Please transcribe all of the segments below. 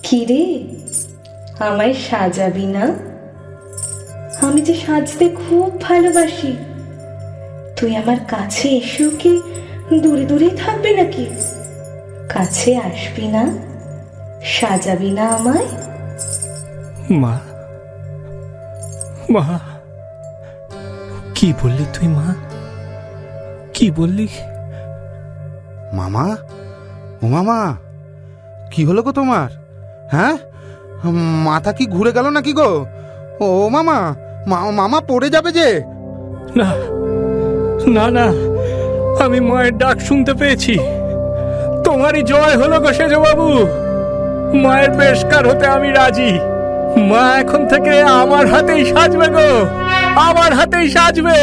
কিরে, আমায় সাজাবি না? আমি যে সাজতে খুব ভালোবাসি। তুই আমার কাছে এসেও কি দূরে দূরেই থাকবি নাকি? কাছে আসবি না? সাজাবি না আমায়? মা, মা, কি বললি তুই? মা, কি বললি? মামা, ও মামা, কি হলো গো তোমার? হ্যাঁ, মাথা কি ঘুরে গেল নাকি গো? ও মামা, মামা পড়ে যাবে যে। না না না, আমি মায়ের ডাক শুনতে পেয়েছি। তোমারই জয় হলো গো সেজবাবু। মায়ের পেশকার হতে আমি রাজি। মা এখন থেকে আমার হাতেই সাজবে গো, আমার হাতেই সাজবে।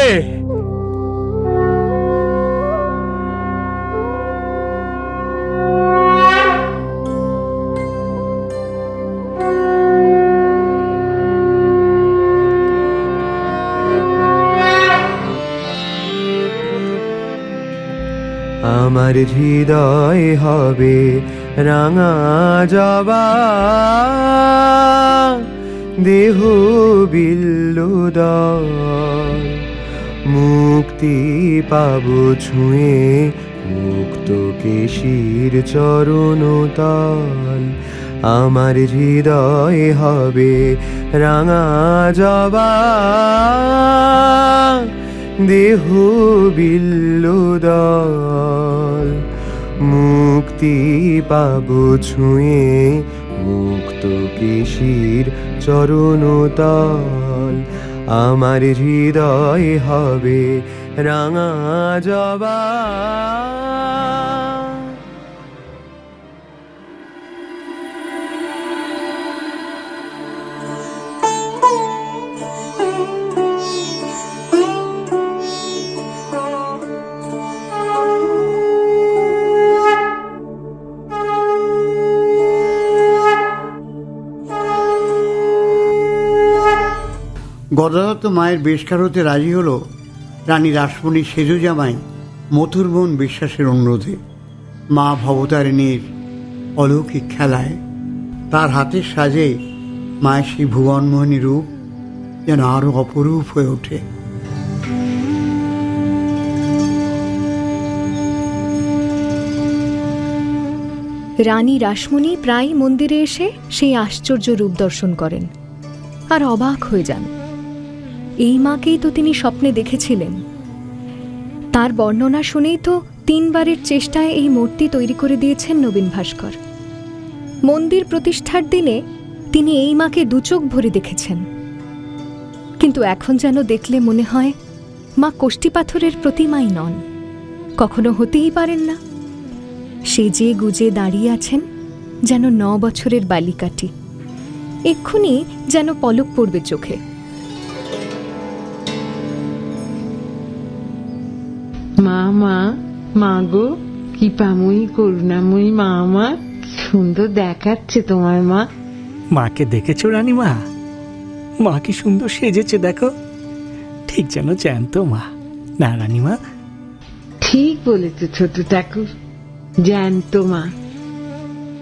আমার হৃদয় হবে রাঙা জবা, দেহ বিল্লুদয়, মুক্তি পাবো ছুঁয়ে মুক্ত কেশির চরণতল। আমার হৃদয় হবে রাঙা জবা, দেহ বিল্লুদল, মুক্তি পাবো ছুঁয়ে মুক্ত কেশির চরণতল। আমার হৃদয় হবে রাঙা জবা। গদাধর মায়ের বেশকার হতে রাজি হলো রানী রাসমণির সেজ জামাই মথুরমোহন বিশ্বাসের অনুরোধে। মা ভবতারিণীর অলৌকিক খেলায় তার হাতের সাজে মায়ের সেই ভুবনমোহিনী রূপ যেন আরো অপরূপ হয়ে ওঠে। রানী রাসমণি প্রায় মন্দিরে এসে সেই আশ্চর্য রূপ দর্শন করেন আর অবাক হয়ে যান। এই মাকেই তো তিনি স্বপ্নে দেখেছিলেন। তার বর্ণনা শুনেই তো 3 বারের চেষ্টায় এই মূর্তি তৈরি করে দিয়েছেন নবীন ভাস্কর। মন্দির প্রতিষ্ঠার দিনে তিনি এই মাকে 2 চোখ ভরে দেখেছেন, কিন্তু এখন যেন দেখলে মনে হয় মা কষ্টি পাথরের প্রতিমাই নন, কখনো হতেই পারেন না। সেজে গুজে দাঁড়িয়ে আছেন যেন 9 বছরের বালিকাটি, এক্ষুনি যেন পলক পড়বে চোখে। মা মা মা গো, কি পাময়ী করুণাময়ী মা আমার, কি সুন্দর দেখাচ্ছে তোমার মা। মাকে দেখেছো রানীমা? মা কি সুন্দর সেজেছে দেখো, ঠিক যেন জ্যান্ত মা, না রানীমা? ঠিক বলেছে ছোট ঠাকুর, জ্যান্ত মা।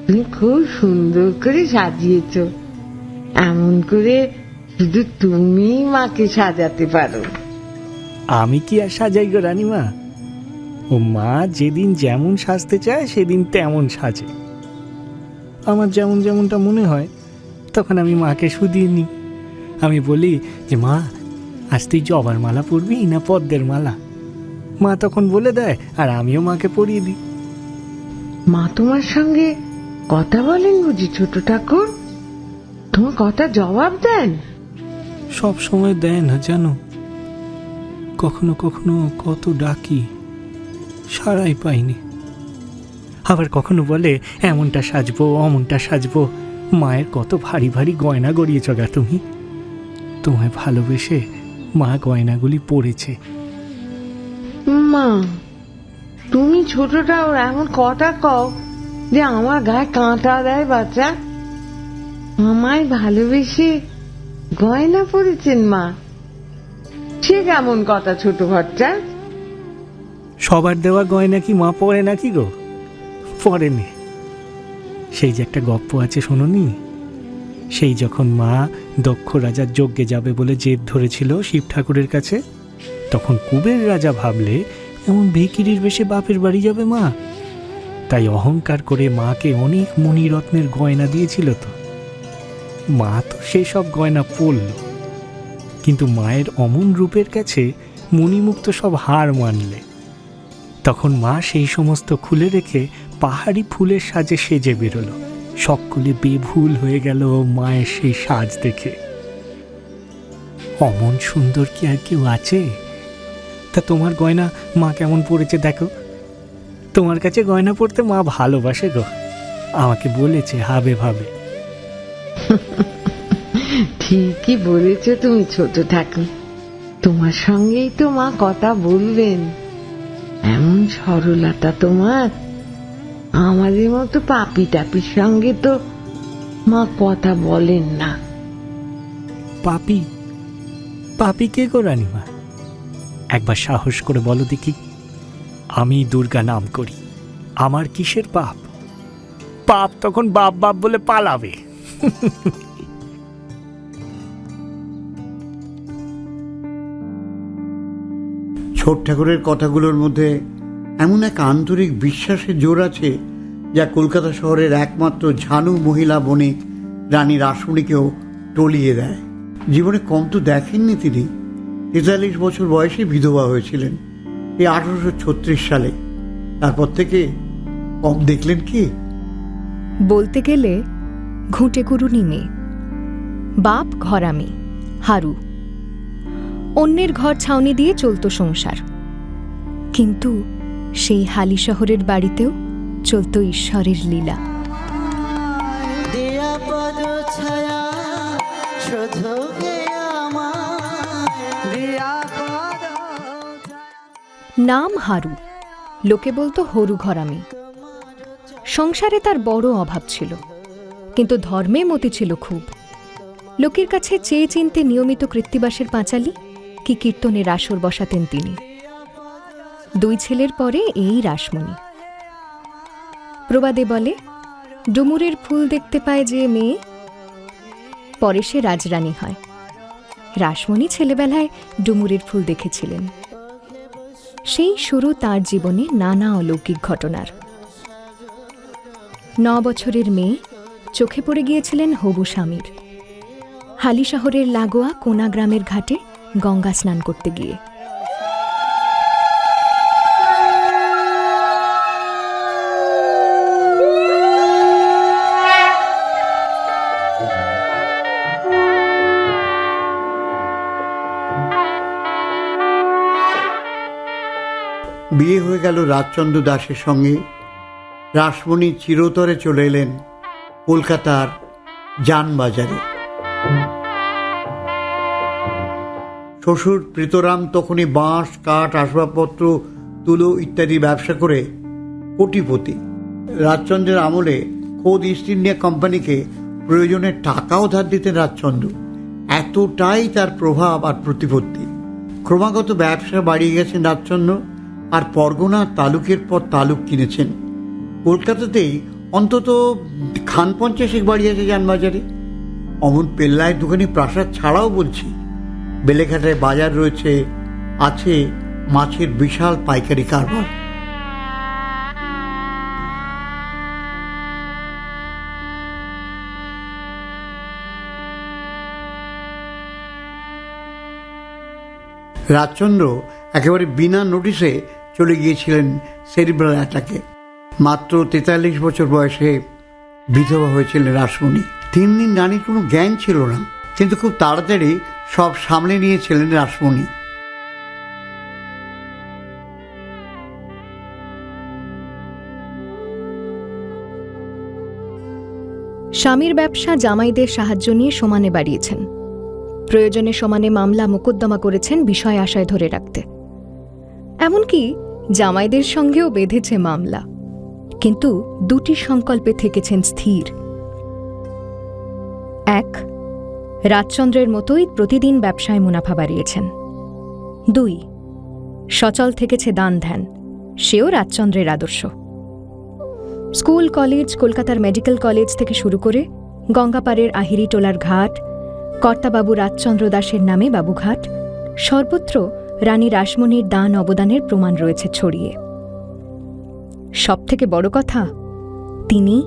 তুমি খুব সুন্দর করে সাজিয়েছ, এমন করে শুধু তুমি মাকে সাজাতে পারো। আমি কি আর সাজাই গো রানীমা? ও মা যেদিন যেমন সাজতে চায় সেদিন তেমন সাজে। আমার যেমন যেমনটা মনে হয় তখন আমি মাকে শুধিয়ে নিই। আমি বলি যে মা, আজ তুই জবার মালা পরবি না পদ্মের মালা? মা তখন বলে দেয়, আর আমিও মাকে পরিয়ে দিই। মা তোমার সঙ্গে কথা বলেন বুঝি ছোট ঠাকুর? তোমার কথা জবাব দেন? সব সময় দেয় না জানো, কখনো কখনো কত ডাকি, সারাই পাইনি। আবার কখনো বলে এমনটা সাজবো অমনটা সাজবো। মায়ের কত ভারী ভারী গয়না গড়িয়েছ গা তুমি। তোমায় ভালোবেসে মা গয়নাগুলি পরেছে। মা, তুমি ছোটটা ওর এমন কথা কও যে আমার গায়ে কাঁটা দেয় বাচ্চা। আমায় ভালোবেসে গয়না পরেছেন মা, সে কেমন কথা ছোট ঘরটা? সবার দেওয়া গয়না কি মা পরে নাকি গো? পরেনি। সেই যে একটা গপ্প আছে শোনোনি? সেই যখন মা দক্ষ রাজার যজ্ঞে যাবে বলে জেদ ধরেছিল শিব ঠাকুরের কাছে, তখন কুবের রাজা ভাবলে এমন ভিখিরির বেশে বাপের বাড়ি যাবে মা, তাই অহংকার করে মাকে অনেক মণিরত্নের গয়না দিয়েছিল। তো মা তো সেসব গয়না পরল, কিন্তু মায়ের অমন রূপের কাছে মণিমুক্ত সব হার মানলে। তখন মা সেই সমস্ত খুলে রেখে পাহাড়ি ফুলের সাজে সেজে বেরোলো। সকলে বেভুল হয়ে গেল মায়ের সেই সাজ দেখে। অমন সুন্দর কি আর কেউ আছে? তা তোমার গয়না মা কেমন পড়েছে দেখো। তোমার কাছে গয়না পড়তে মা ভালোবাসে গো, আমাকে বলেছে হাবে ভাবে। ঠিকই বলেছ তুমি ছোট ঠাকুর, তোমার সঙ্গেই তো মা কথা বলবেন। এমন সরলতা তোমার, আমাদের মতো পাপি টাপির সঙ্গে তো মা কথা বলেন না। পাপি? পাপি কে গো রানীমা? একবার সাহস করে বলো দেখি। আমি দুর্গা নাম করি, আমার কিসের পাপ? পাপ তখন বাপ বাপ বলে পালাবে। ছোট ঠাকুরের কথাগুলোর মধ্যে এমন এক আন্তরিক বিশ্বাসের জোর আছে, যা কলকাতা শহরের একমাত্র ঝানু মহিলা বণিক রানী রাসমণিকেও টলিয়ে দেয়। জীবনে কম তো দেখেননি তিনি। 43 বছর বয়সে বিধবা হয়েছিলেন এই 1836 সালে। তারপর থেকে কম দেখলেন কি? বলতে গেলে ঘুঁটে কুরুনি মেয়ে, বাপ ঘরামি হারু, অন্যের ঘর ছাউনি দিয়ে চলতো সংসার। কিন্তু সেই হালি শহরের বাড়িতেও চলতো ঈশ্বরের লীলা। নাম হারু, লোকে বলতো হরু ঘরামি। সংসারে তার বড় অভাব ছিল, কিন্তু ধর্মে মতি ছিল খুব। লোকের কাছে চেয়ে চিনতে নিয়মিত কৃত্তিবাসের পাঁচালি কি কীর্তনের আসর বসাতেন তিনি। 2 ছেলের পরে এই রাসমণি। প্রবাদে বলে, ডুমুরের ফুল দেখতে পায় যে মেয়ে, পরে সে রাজরানী হয়। রাসমণি ছেলেবেলায় ডুমুরের ফুল দেখেছিলেন। সেই শুরু তার জীবনে নানা অলৌকিক ঘটনার। 9 বছরের মেয়ে চোখে পড়ে গিয়েছিলেন হবু স্বামীর, হালি শহরের লাগোয়া কোনা গ্রামের ঘাটে গঙ্গা স্নান করতে গিয়ে। বিয়ে হয়ে গেল রাজচন্দ্র দাসের সঙ্গে। রাসমণি চিরতরে চলে এলেন কলকাতার জানবাজারে। শ্বশুর প্রীতরাম তখনই বাঁশ, কাঠ, আসবাবপত্র, তুলো ইত্যাদি ব্যবসা করে কোটিপতি। রাজচন্দ্রের আমলে খোদ ইস্ট ইন্ডিয়া কোম্পানিকে প্রয়োজনে টাকাও ধার দিতেন রাজচন্দ্র। এতটাই তার প্রভাব আর প্রতিপত্তি। ক্রমাগত ব্যবসা বাড়িয়ে গেছেন রাজচন্দ্র, আর পরগনা তালুকের পর তালুক কিনেছেন। কলকাতাতেই অন্তত 50 বাড়ি আছে জানবাজারে। অমন পেল্লায় দোকানি প্রাসাদ ছাড়াও বলছি, বেলেঘাটায় বাজার রয়েছে, আছে মাছের বিশাল পাইকারি কারবার। রাজচন্দ্র একেবারে বিনা নোটিশে চলে গিয়েছিলেন সেরিব্রাল অ্যাটাকে। মাত্র 43 বছর বয়সে বিধবা হয়েছিলেন রাসমণি। 3 দিন রানীর কোনো জ্ঞান ছিল না, কিন্তু খুব তাড়াতাড়ি সব সামলে নিয়েছিলেন রাসমণি। স্বামীর ব্যবসা জামাইদের সাহায্য নিয়ে সমানে বাড়িয়েছেন। প্রয়োজনে সমানে মামলা মোকদ্দমা করেছেন বিষয় আশায় ধরে রাখতে। এমনকি জামাইদের সঙ্গেও বেঁধেছে মামলা, কিন্তু 2টি সংকল্পে থেকেছেন স্থির। 1, রাজচন্দ্রের মতোই প্রতিদিন ব্যবসায় মুনাফা বাড়িয়েছেন। 2, সচল থেকেছে দান ধ্যান, সেও রাজচন্দ্রের আদর্শ। স্কুল কলেজ, কলকাতার মেডিকেল কলেজ থেকে শুরু করে গঙ্গাপাড়ের আহিরি টোলার ঘাট, কর্তাবাবু রাজচন্দ্র দাসের নামে বাবুঘাট, সর্বত্র রানী রাসমণির দান অবদানের প্রমাণ রয়েছে ছড়িয়ে। সবথেকে বড় কথা, তিনি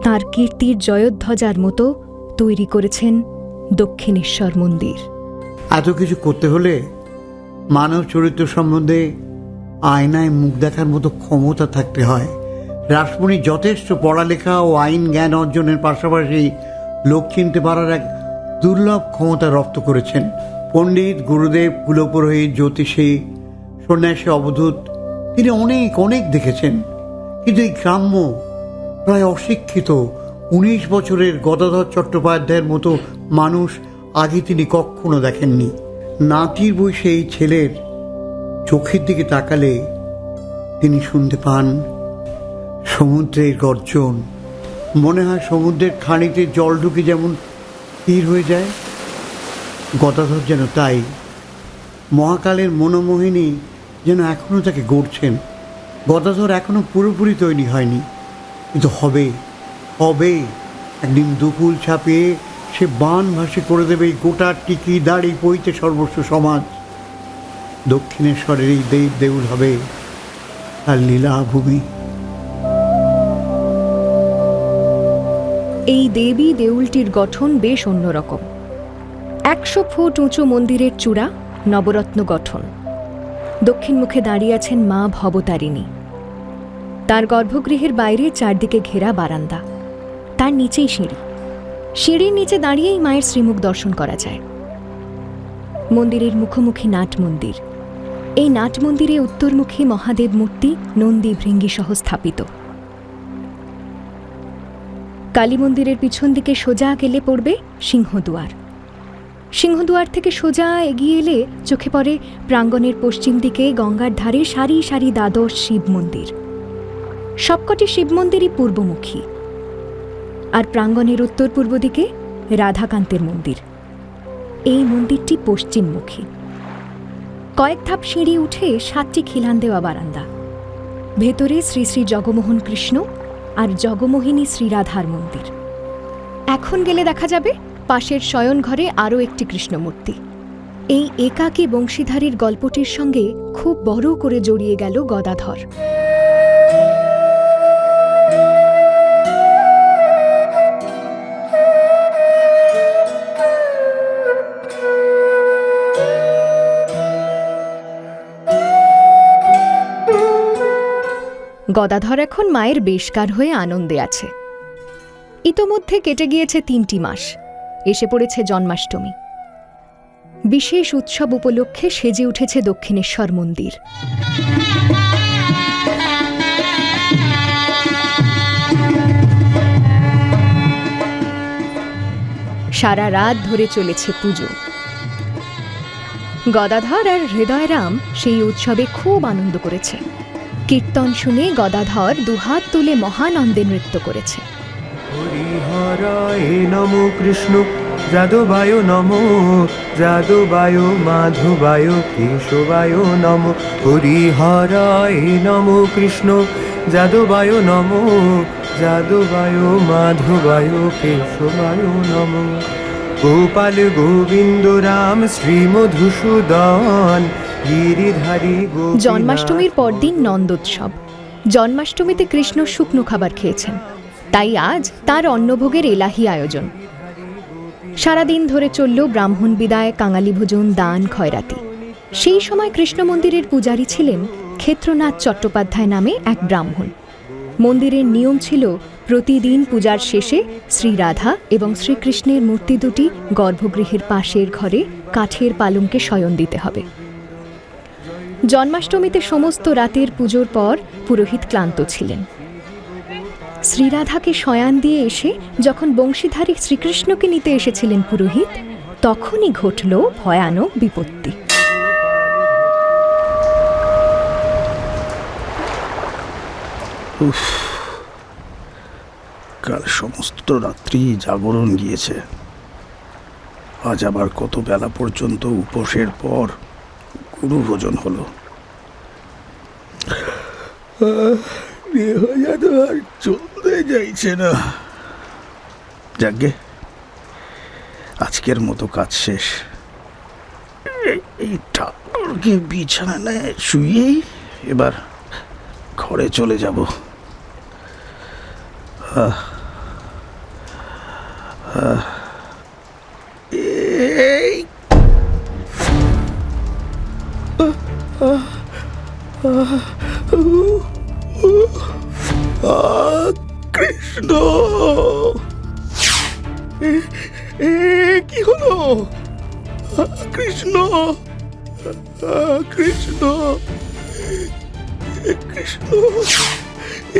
তাঁর কীর্তির জয়োধ্বজার মতো তৈরি করেছেন দক্ষিণেশ্বর মন্দির। এত কিছু করতে হলে মানব চরিত্র সম্বন্ধে আয়নায় মুখ দেখার মতো ক্ষমতা থাকতে হয়। রাসমণি যথেষ্ট পড়ালেখা ও আইন জ্ঞান অর্জনের পাশাপাশি লোক চিনতে পারার এক দুর্লভ ক্ষমতা রপ্ত করেছেন। পণ্ডিত, গুরুদেব, কুলপুরোহিত, জ্যোতিষী, সন্ন্যাসী, অবধূত তিনি অনেক অনেক দেখেছেন। কিন্তু এই গ্রাম্য, প্রায় অশিক্ষিত 19 বছরের গদাধর চট্টোপাধ্যায়ের মতো মানুষ আগে তিনি কখনো দেখেননি। নাতির বয়সে এই ছেলের চোখের দিকে তাকালে তিনি শুনতে পান সমুদ্রের গর্জন। মনে হয় সমুদ্রের খানিতে জল ঢুকে যেমন স্থির হয়ে যায়, গদাধর যেন তাই। মহাকালের মনোমোহিনী যেন এখনো তাকে গড়ছেন। গদাধর এখনো পুরোপুরি তৈরি হয়নি, কিন্তু হবে হবে একদিন দুকুল ছাপিয়ে সে বান ভাসি করে দেবে এই গোটা টিকি দাড়ি পইতে সর্বস্ব সমাজ। দক্ষিণেশ্বরের এই দেব দেউল হবে আর লীলাভূমি। এই দেবী দেউলটির গঠন বেশ অন্যরকম। 100 ফুট উঁচু মন্দিরের চূড়া, নবরত্ন গঠন। দক্ষিণ মুখে দাঁড়িয়ে আছেন মা ভবতারিণী। তার গর্ভগৃহের বাইরে চারদিকে ঘেরা বারান্দা, তার নিচেই সিঁড়ি। সিঁড়ির নিচে দাঁড়িয়েই মায়ের শ্রীমুখ দর্শন করা যায়। মন্দিরের মুখোমুখি নাট মন্দির। এই নাট মন্দিরে উত্তরমুখী মহাদেব মূর্তি নন্দী ভৃঙ্গি সহ স্থাপিত। কালী মন্দিরের পিছন দিকে সোজা গেলে পড়বে সিংহদুয়ার। সিংহদুয়ার থেকে সোজা এগিয়ে এলে চোখে পড়ে প্রাঙ্গণের পশ্চিম দিকে গঙ্গার ধারে সারি সারি দ্বাদশ শিব মন্দির। সবকটি শিব মন্দিরই পূর্বমুখী। আর প্রাঙ্গণের উত্তর পূর্ব দিকে রাধাকান্তের মন্দির। এই মন্দিরটি পশ্চিমমুখী। কয়েক ধাপ সিঁড়ি উঠে 7টি খিলান দেওয়া বারান্দা। ভেতরে শ্রী শ্রী জগমোহন কৃষ্ণ আর জগমোহিনী শ্রীরাধার মন্দির। এখন গেলে দেখা যাবে পাশের শয়ন ঘরে আরও একটি কৃষ্ণমূর্তি। এই একাকী বংশীধারীর গল্পটির সঙ্গে খুব বড় করে জড়িয়ে গেল গদাধর। গদাধর এখন মায়ের বেশকার হয়ে আনন্দে আছে। ইতোমধ্যে কেটে গিয়েছে 3টি মাস। এসে পড়েছে জন্মাষ্টমী। বিশেষ উৎসব উপলক্ষে সেজে উঠেছে দক্ষিণেশ্বর মন্দির। সারা রাত ধরে চলেছে পুজো। গদাধর আর হৃদয়রাম সেই উৎসবে খুব আনন্দ করেছে। কীর্তন শুনে গদাধর দুহাত তুলে মহানন্দে নৃত্য করেছে। হরিহরায় নমো কৃষ্ণ যাদবায় নমো, যাদবায় মাধবায় কেশবায় নমো। হরিহরায় নমো কৃষ্ণ যাদবায় নমো, যাদবায় মাধবায় কেশবায় নমো। গোপাল গোবিন্দ রাম শ্রী মধুসূদন গিরিধারী। জন্মাষ্টমীর পরদিন নন্দোৎসব। জন্মাষ্টমীতে কৃষ্ণ শুকনো খাবার খেয়েছেন, তাই আজ তার অন্নভোগের এলাহি আয়োজন। সারাদিন ধরে চলল ব্রাহ্মণ বিদায়, কাঙালি ভোজন, দান, খয়রাতি। সেই সময় কৃষ্ণ মন্দিরের পূজারী ছিলেন ক্ষেত্রনাথ চট্টোপাধ্যায় নামে এক ব্রাহ্মণ। মন্দিরের নিয়ম ছিল প্রতিদিন পূজার শেষে শ্রীরাধা এবং শ্রীকৃষ্ণের মূর্তি দুটি গর্ভগৃহের পাশের ঘরে কাঠের পালঙ্কে শয়ন দিতে হবে। জন্মাষ্টমীতে সমস্ত রাতের পুজোর পর পুরোহিত ক্লান্ত ছিলেন। শ্রীরাধাকে শয়ান দিয়ে এসে যখন বংশীধারী শ্রীকৃষ্ণকে নিতে এসেছিলেন পুরোহিত, তখনই ঘটল ভয়ানক বিপত্তি। কাল সমস্ত রাত্রি জাগরণ গিয়েছে। আজ আবার কত বেলা পর্যন্ত উপোসের পর গুরু ভোজন হলো। দেহ যেন আর চলতে যাইছে না। যাকে আজকের মতো কাজ শেষ। এই ঠাকুরকে বিছানায় শুয়েই এবার ঘরে চলে যাব। এই কৃষ্ণ, কি হলো? কৃষ্ণ, কৃষ্ণ, কৃষ্ণ,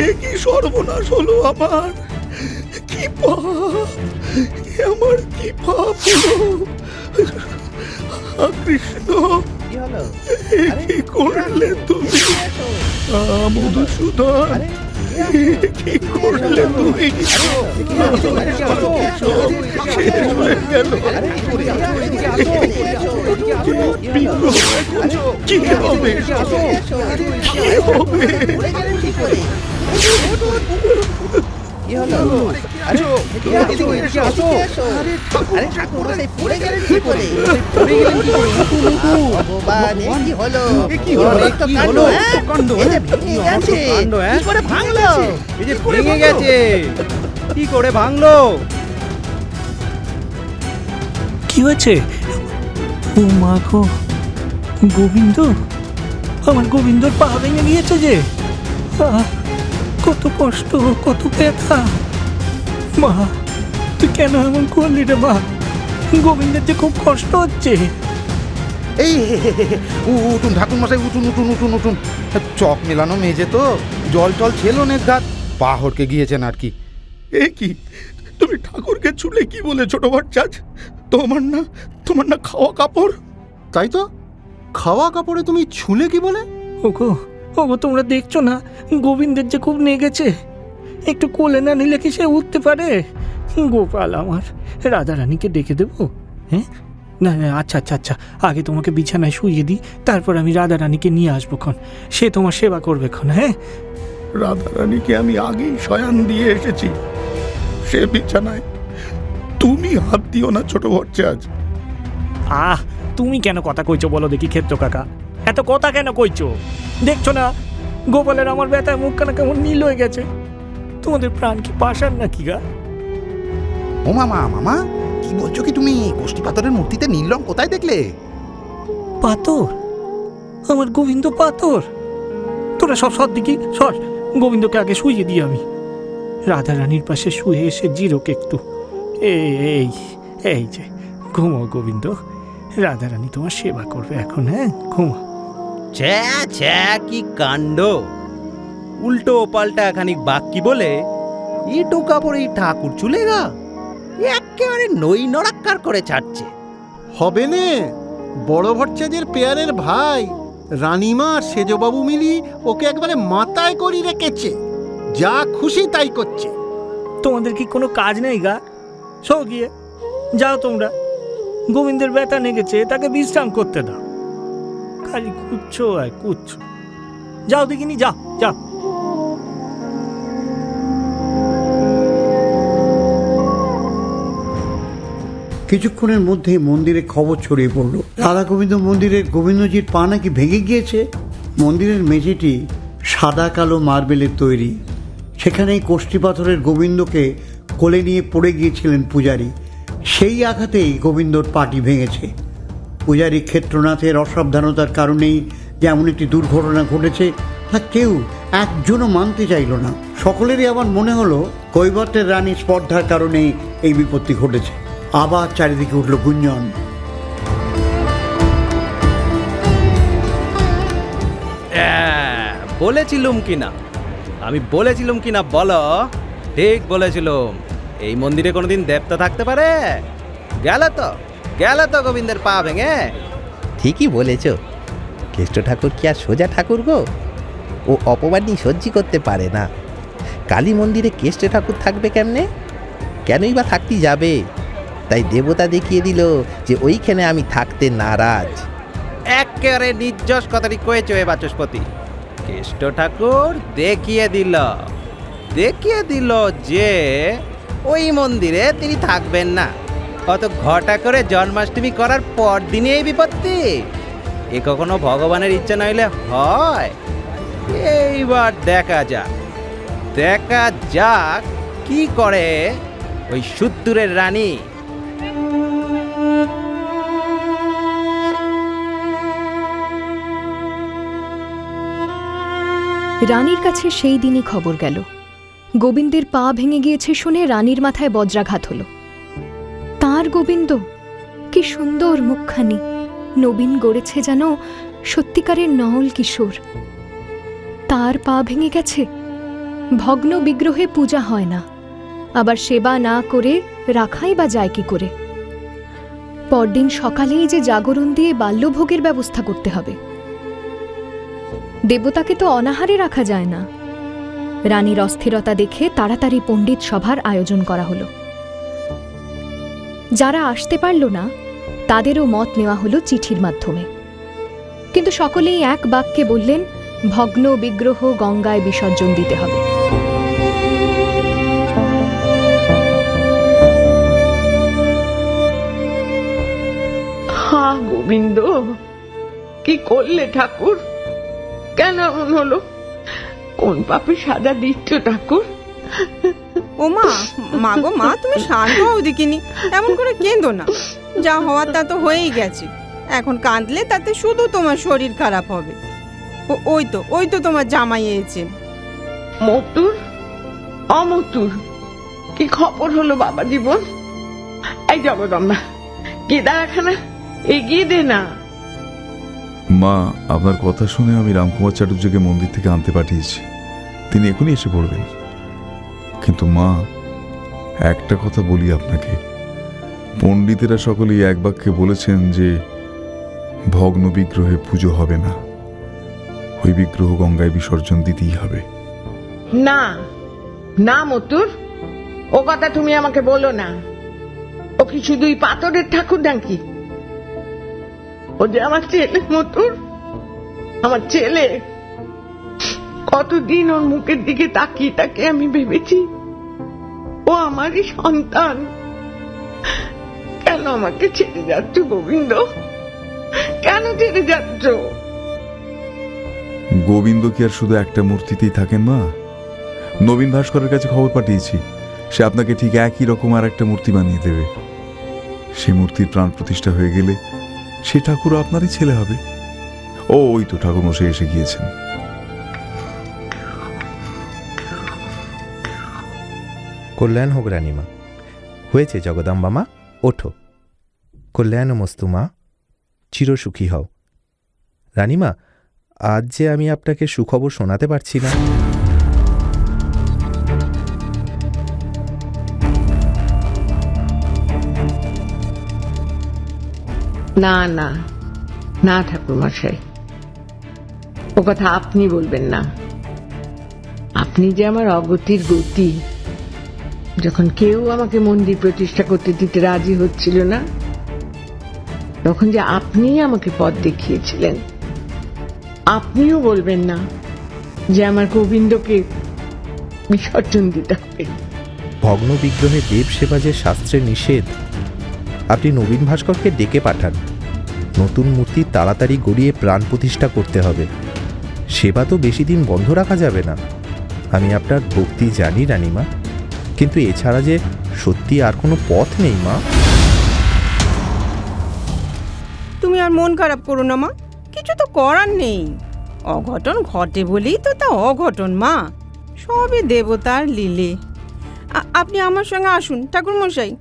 এ কি সর্বনাশ হলো আমার! কি পাপ, আমার কি পাপ হলো! কৃষ্ণ, কি করলে তুমি? মধুসূদন, কি করলে তুমি? শেষ হয়ে গেল। কি হবে? কি হবে? ভেঙে গেছে, কি করে ভাঙলো? কি হয়েছে? ও মা গো, গোবিন্দ, আমার গোবিন্দর পা ভেঙে গিয়েছে যে। কত কষ্ট, কত ব্যথা। মা, তুই কেন এমন করলি রে মা? গোবিন্দের যে খুব কষ্ট হচ্ছে। এই উঠুন ঠাকুর মশাই, উঠুন উঠুন উঠুন উঠুন। চক মেলানো মেজে তো, জল টল ছিল অনেক ঘাত, পা হড়কে গিয়েছেন আর কি। এ কি, তুমি ঠাকুরকে ছুলে কি বলে ছোট ভট্টাচ? তোমার না খাওয়া কাপড়? তাই তো, খাওয়া কাপড়ে তুমি ছুলে কি বলে? ওগো, তোমরা দেখছো না গোবিন্দের যে খুব নেগেছে। একটু কোলে না নিলে কি সে উঠতে পারে? গোপাল আমার, রাধারানীকে ডেকে দেবো? হ্যাঁ, না না, আচ্ছা আচ্ছা আচ্ছা, আগে তোমাকে বিছানায় শুইয়ে দিই, তারপর আমি রাধারানীকে নিয়ে আসবো খন। সে তোমার সেবা করবে খন। হ্যাঁ, রাধারানীকে আমি আগেই শয়ান দিয়ে এসেছি, সে বিছানায়। তুমি হাত দিও না ছোট ভট্টাচ। তুমি কেন কথা কইছো বলো দেখি ক্ষেত্র কাকা? এত কথা কেন কইছো? দেখছো না গোপালের আমার ব্যথায় মুখখানা কেমন নীল হয়ে গেছে? তোমাদের প্রাণ কি পাশার নাকি গা? ও মামা, মামা কি বলছো কি তুমি? গোষ্ঠী পাথরের মূর্তিতে নীল রং কোথায় দেখলে? পাথর? আমার গোবিন্দ পাথর? তোরা সব দিকে সর, গোবিন্দকে আগে শুইয়ে দিই আমি। রাধা রানীর পাশে শুয়ে এসে জিরোকে একটু। এই এই যে ঘুমো গোবিন্দ, রাধা রানী তোমার সেবা করবে এখন। হ্যাঁ, ঘুমো। ছ্যা ছ্যা, কি কাণ্ড! উল্টো পাল্টা খানিক বাক্যি বলে ইটু কাপড় এই ঠাকুর চুলে গা একেবারে নই নড়াক্কার করে ছাড়ছে। হবে নে, বড় ভট্টাচার্যের পেয়ারের ভাই রানীমা আর সেজবাবু মিলি ওকে একবারে মাথায় করি রেখেছে, যা খুশি তাই করছে। তোমাদের কি কোনো কাজ নেই গা? সো গিয়ে যাও তোমরা, গোবিন্দের ব্যথা নেগেছে, তাকে বিশ্রাম করতে দাও। খালি কুচ্ছো আর কুচ্ছো। যাও দেখিনি, যাও যাও। কিছুক্ষণের মধ্যে মন্দিরে খবর ছড়িয়ে পড়ল, রাধা গোবিন্দ মন্দিরের গোবিন্দজির পা নাকি ভেঙে গিয়েছে। মন্দিরের মেঝেটি সাদা কালো মার্বেলের তৈরি, সেখানেই কোষ্ঠী পাথরের গোবিন্দকে কোলে নিয়ে পড়ে গিয়েছিলেন পূজারী। সেই আঘাতেই গোবিন্দর পাটি ভেঙেছে। পূজারী ক্ষেত্রনাথের অসাবধানতার কারণেই যেমন একটি দুর্ঘটনা ঘটেছে তা কেউ একজনও মানতে চাইল না। সকলেরই আবার মনে হলো কৈবর্তের রানীর স্পর্ধার কারণেই এই বিপত্তি ঘটেছে। আবার চারিদিকে উঠল গুঞ্জন। বলেছিলুম কিনা, আমি বলেছিলুম কিনা বলো? ঠিক বলেছিলুম। এই মন্দিরে কোনোদিন দেবতা থাকতে পারে? গেল তো গোবিন্দের পা ভেঙে। ঠিকই বলেছ, কেষ্ট ঠাকুর কি আর সোজা ঠাকুর গো? ও অপবাদী সহ্য করতে পারে না। কালী মন্দিরে কেষ্ট ঠাকুর থাকবে কেমনে? কেনই বা থাকতে যাবে? তাই দেবতা দেখিয়ে দিল যে ওইখানে আমি থাকতে নারাজ। একেবারে নির্যশ কথাটি কয়েছো এ বাচস্পতি। কেষ্ট ঠাকুর দেখিয়ে দিল যে ওই মন্দিরে তিনি থাকবেন না। কত ঘটা করে জন্মাষ্টমী করার পর দিনই এই বিপত্তি। এ কখনো ভগবানের ইচ্ছা নইলে হয়? এইবার দেখা যাক কি করে ওই সুদ্দূরের রানী। রানীর কাছে সেই দিনই খবর গেল। গোবিন্দের পা ভেঙে গিয়েছে শুনে রানীর মাথায় বজ্রাঘাত হলো। তার গোবিন্দ, কি সুন্দর মুখখানি, নবীন গড়েছে যেন সত্যিকারের নওল কিশোর। তার পা ভেঙে গেছে। ভগ্ন বিগ্রহে পূজা হয় না, আবার সেবা না করে রাখাই বা যায় কি করে? পরদিন সকালেই যে জাগরণ দিয়ে বাল্যভোগের ব্যবস্থা করতে হবে। দেবতাকে তো অনাহারে রাখা যায় না। রানীর অস্থিরতা দেখে তাড়াতাড়ি পণ্ডিত সভার আয়োজন করা হলো। যারা আসতে পারল না তাদেরও মত নেওয়া হলো চিঠির মাধ্যমে। কিন্তু সকলেই এক বাক্যে বললেন, ভগ্ন বিগ্রহ গঙ্গায় বিসর্জন দিতে হবে। হা গোবিন্দ, কি করলে ঠাকুর? কেন এমন হলো? কোন পাপে সাজা দিচ্ছ ঠাকুর? ও মা গো মা, তুমি শান্ত হও দেখিনি, এমন করে কেঁদো না। যা হওয়ার তা তো হয়েই গেছে। এখন কাঁদলে তাতে শুধু তোমার শরীর খারাপ হবে। ওই তো তোমার জামাই এসেছে। মতুর, অমতুর, কি খবর হলো বাবা জীবন? এই জগদম্বা, কেদারাখানা এগিয়ে দে না। মা, আপনার কথা শুনে আমি রামকুমার চাটুর্যকে মন্দির থেকে আনতে পাঠিয়েছি। তিনি এখনই এসে পড়বেন। কিন্তু মা, একটা কথা বলি আপনাকে, পণ্ডিতেরা সকলেই এক বাক্যে বলেছেন যে ভগ্ন বিগ্রহে পুজো হবে না, ওই বিগ্রহ গঙ্গায় বিসর্জন দিতেই হবে। না না মতুর, ও কথা তুমি আমাকে বলো না। ও কি শুধুই পাথরের ঠাকুর নাকি? ও যে আমার ছেলে মতুর, আমার ছেলে। কতদিন ওর মুখের দিকে তাকিয়ে তাকিয়ে আমি ভেবেছি ও আমারই সন্তান। কেন আমাকে ছেড়ে যাচ্ছ গোবিন্দ? কেন ছেড়ে যাচ্ছ? গোবিন্দ কি আর শুধু একটা মূর্তিতেই থাকেন মা? নবীন ভাস্করের কাছে খবর পাঠিয়েছি, সে আপনাকে ঠিক একই রকম আর একটা মূর্তি বানিয়ে দেবে। সেই মূর্তির প্রাণ প্রতিষ্ঠা হয়ে গেলে সে ঠাকুর আপনারই ছেলে হবে। ওই তো ঠাকুরমশাই এসে গিয়েছেন। কল্যাণ হোক রানীমা। হয়েছে জগদম্বা মা, ওঠো। কল্যাণমস্তু মা, চিরসুখী হও। রানীমা, আজ যে আমি আপনাকে সুখবর শোনাতে পারছি না। না না না ঠাকুর মশাই, ও কথা আপনি বলবেন না। আপনি যে আমার অগতির গতি। যখন কেউ আমাকে মন্দির প্রতিষ্ঠা করতে দিতে রাজি হচ্ছিল না, তখন যে আপনিই আমাকে পথ দেখিয়েছিলেন। আপনিও বলবেন না যে আমার গোবিন্দকে বিসর্জন দিতে হবে। ভগ্ন বিগ্রহে দেব সেবা যে শাস্ত্রে নিষেধ, আপনি নবীন ভাস্করকে ডেকে পাঠান। নতুন মূর্তি তাড়াতাড়ি গড়িয়ে প্রাণ প্রতিষ্ঠা করতে হবে। সেবা তো বেশি দিন বন্ধ রাখা যাবে না। আমি আপনার ভক্তি জানি রানীমা, কিন্তু এছাড়া যে সত্যি আর কোনো পথ নেই মা। তুমি আর মন খারাপ করো না মা, কিছু তো করার নেই। অঘটন ঘটে বলেই তো তা অঘটন মা, সবই দেবতার লীলে। আপনি আমার সঙ্গে আসুন ঠাকুরমশাই,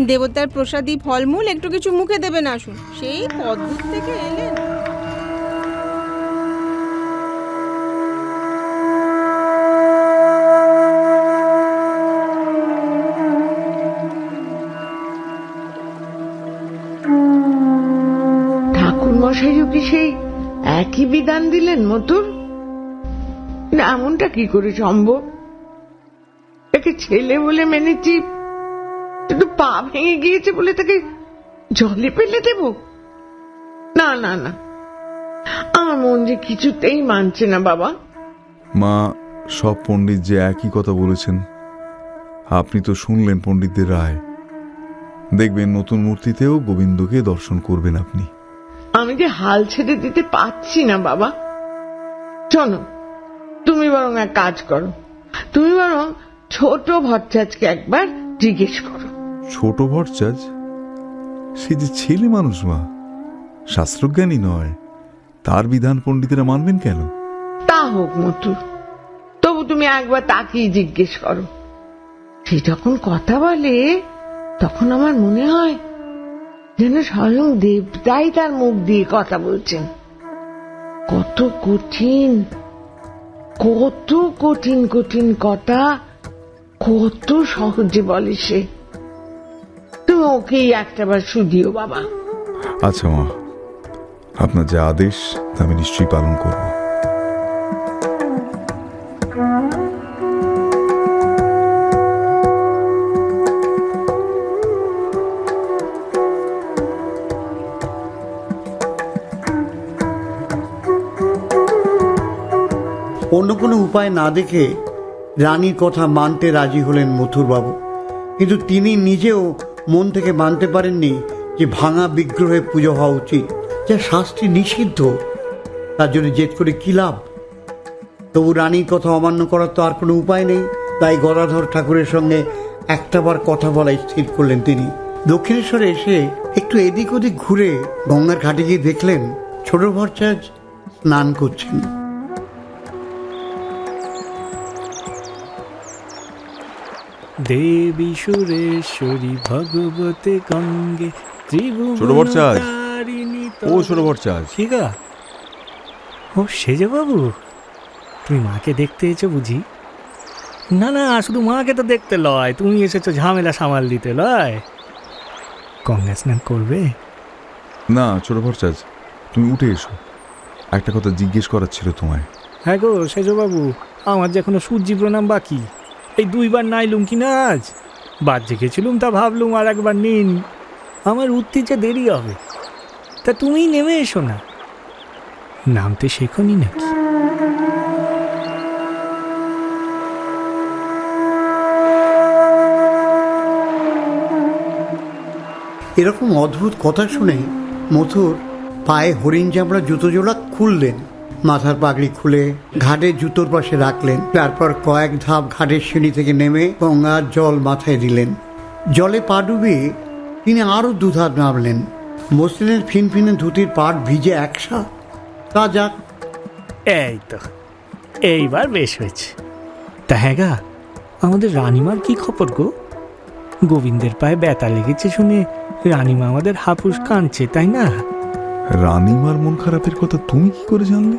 দেবতার প্রসাদী ফলমূল একটু কিছু মুখে দেবেন। আসুন, সেই পদ্মূর থেকে এলেন। ঠাকুর মশাইও কি সেই একই বিধান দিলেন মতুর? না, এমনটা কি করে সম্ভব? একে ছেলে বলে মেনেছি, কিন্তু পা ভেঙে গিয়েছে বলে তাকে জলে ফেলে দেব? না না না, আমার মন যে কিছুতেই মানছে না বাবা। মা, সব পণ্ডিত যে একই কথা বলেছেন। আপনি তো শুনলেন পণ্ডিতদের রায়। দেখবেন নতুন মূর্তিতেও গোবিন্দকে দর্শন করবেন আপনি। আমি যে হাল ছেড়ে দিতে পারছি না বাবা। শোনো, তুমি বরং এক কাজ করো, তুমি বরং ছোট ভট্টাচার্যকে একবার জিজ্ঞেস করো। ছোট ভট্টাচার্য? সে যে ছেলে মানুষ মা, শাস্ত্রজ্ঞানী নয়। তার বিধান পণ্ডিতেরা মানবেন কেন? তা হোক মথুর, তবু তুমি একবার তাকেই জিজ্ঞেস করো। সে যখন কথা বলে তখন আমার মনে হয় যেন স্বয়ং দেবতাই তার মুখ দিয়ে কথা বলছেন। কত কঠিন কত কঠিন কঠিন কথা কত সহজে বলে সে। তুমি ওকেই একটাবার শুধিও বাবা। আচ্ছা মা, আপনার যে আদেশ তা আমি নিশ্চয়ই পালন করব। অন্য কোনো উপায় না দেখে রানীর কথা মানতে রাজি হলেন মথুরবাবু, কিন্তু তিনি নিজেও মন থেকে মানতে পারেননি যে ভাঙা বিগ্রহে পুজো হওয়া উচিত, যা শাস্ত্রে নিষিদ্ধ। তার জন্য জেদ করে কী লাভ? তবু রানীর কথা অমান্য করার তো আর কোনো উপায় নেই। তাই গদাধর ঠাকুরের সঙ্গে একটাবার কথা বলা স্থির করলেন তিনি। দক্ষিণেশ্বরে এসে একটু এদিক ওদিক ঘুরে গঙ্গার ঘাটে গিয়ে দেখলেন ছোট ভট্টাচার্য স্নান করছেন। দেবী সুরেশ্বরী ভগবতে গঙ্গে ছোট ভট্টাচার্য, ও ছোট ভট্টাচার্য। ঠিক আছে। ও সেজে বাবু, তুমি মাকে দেখতে এসেছো বুঝি? না না, শুধু মাকে তো দেখতে লয়, তুমি এসেছো ঝামেলা সামাল দিতে লয়। গঙ্গা স্নান করবে? না ছোট ভট্টাচার্য, তুমি উঠে এসো, একটা কথা জিজ্ঞেস করার ছিল তোমায়। হ্যাঁ গো সেজবাবু, আমার যে এখনো সূর্যি প্রণাম বাকি। এই 2 বার নাইলুম কি না আজ? বাদ জেগেছিলুম তা ভাবলুম আর একবার নিন, আমার উঠতে যে দেরি হবে। তা তুমিই নেমে এসো না, নামতে শেখনি নাকি? এরকম অদ্ভুত কথা শুনে মথুর পায়ে হরিণ চামড়া জুতো জোড়া খুললেন, মাথার পাগড়ি খুলে ঘাটের জুতোর পাশে রাখলেন। তারপর কয়েক ধাপ ঘাটের সিঁড়ি থেকে নেমে গঙ্গার জল মাথায় দিলেন। জলে পা ডুবিয়ে তিনি আরও 2 ধাপ নামলেন। মসলিনের ফিনফিনে ধুতির পাট ভিজে একসা। তা যাক, এই তো এইবার বেশ হয়েছে। তা হ্যাঁ গা, আমাদের রানীমার কি খবর গো? গোবিন্দের পায়ে ব্যথা লেগেছে শুনে রানীমা আমাদের হাপুস কাঁদছে, তাই না? রানীমার মন খারাপের কথা তুমি কি করে জানলে?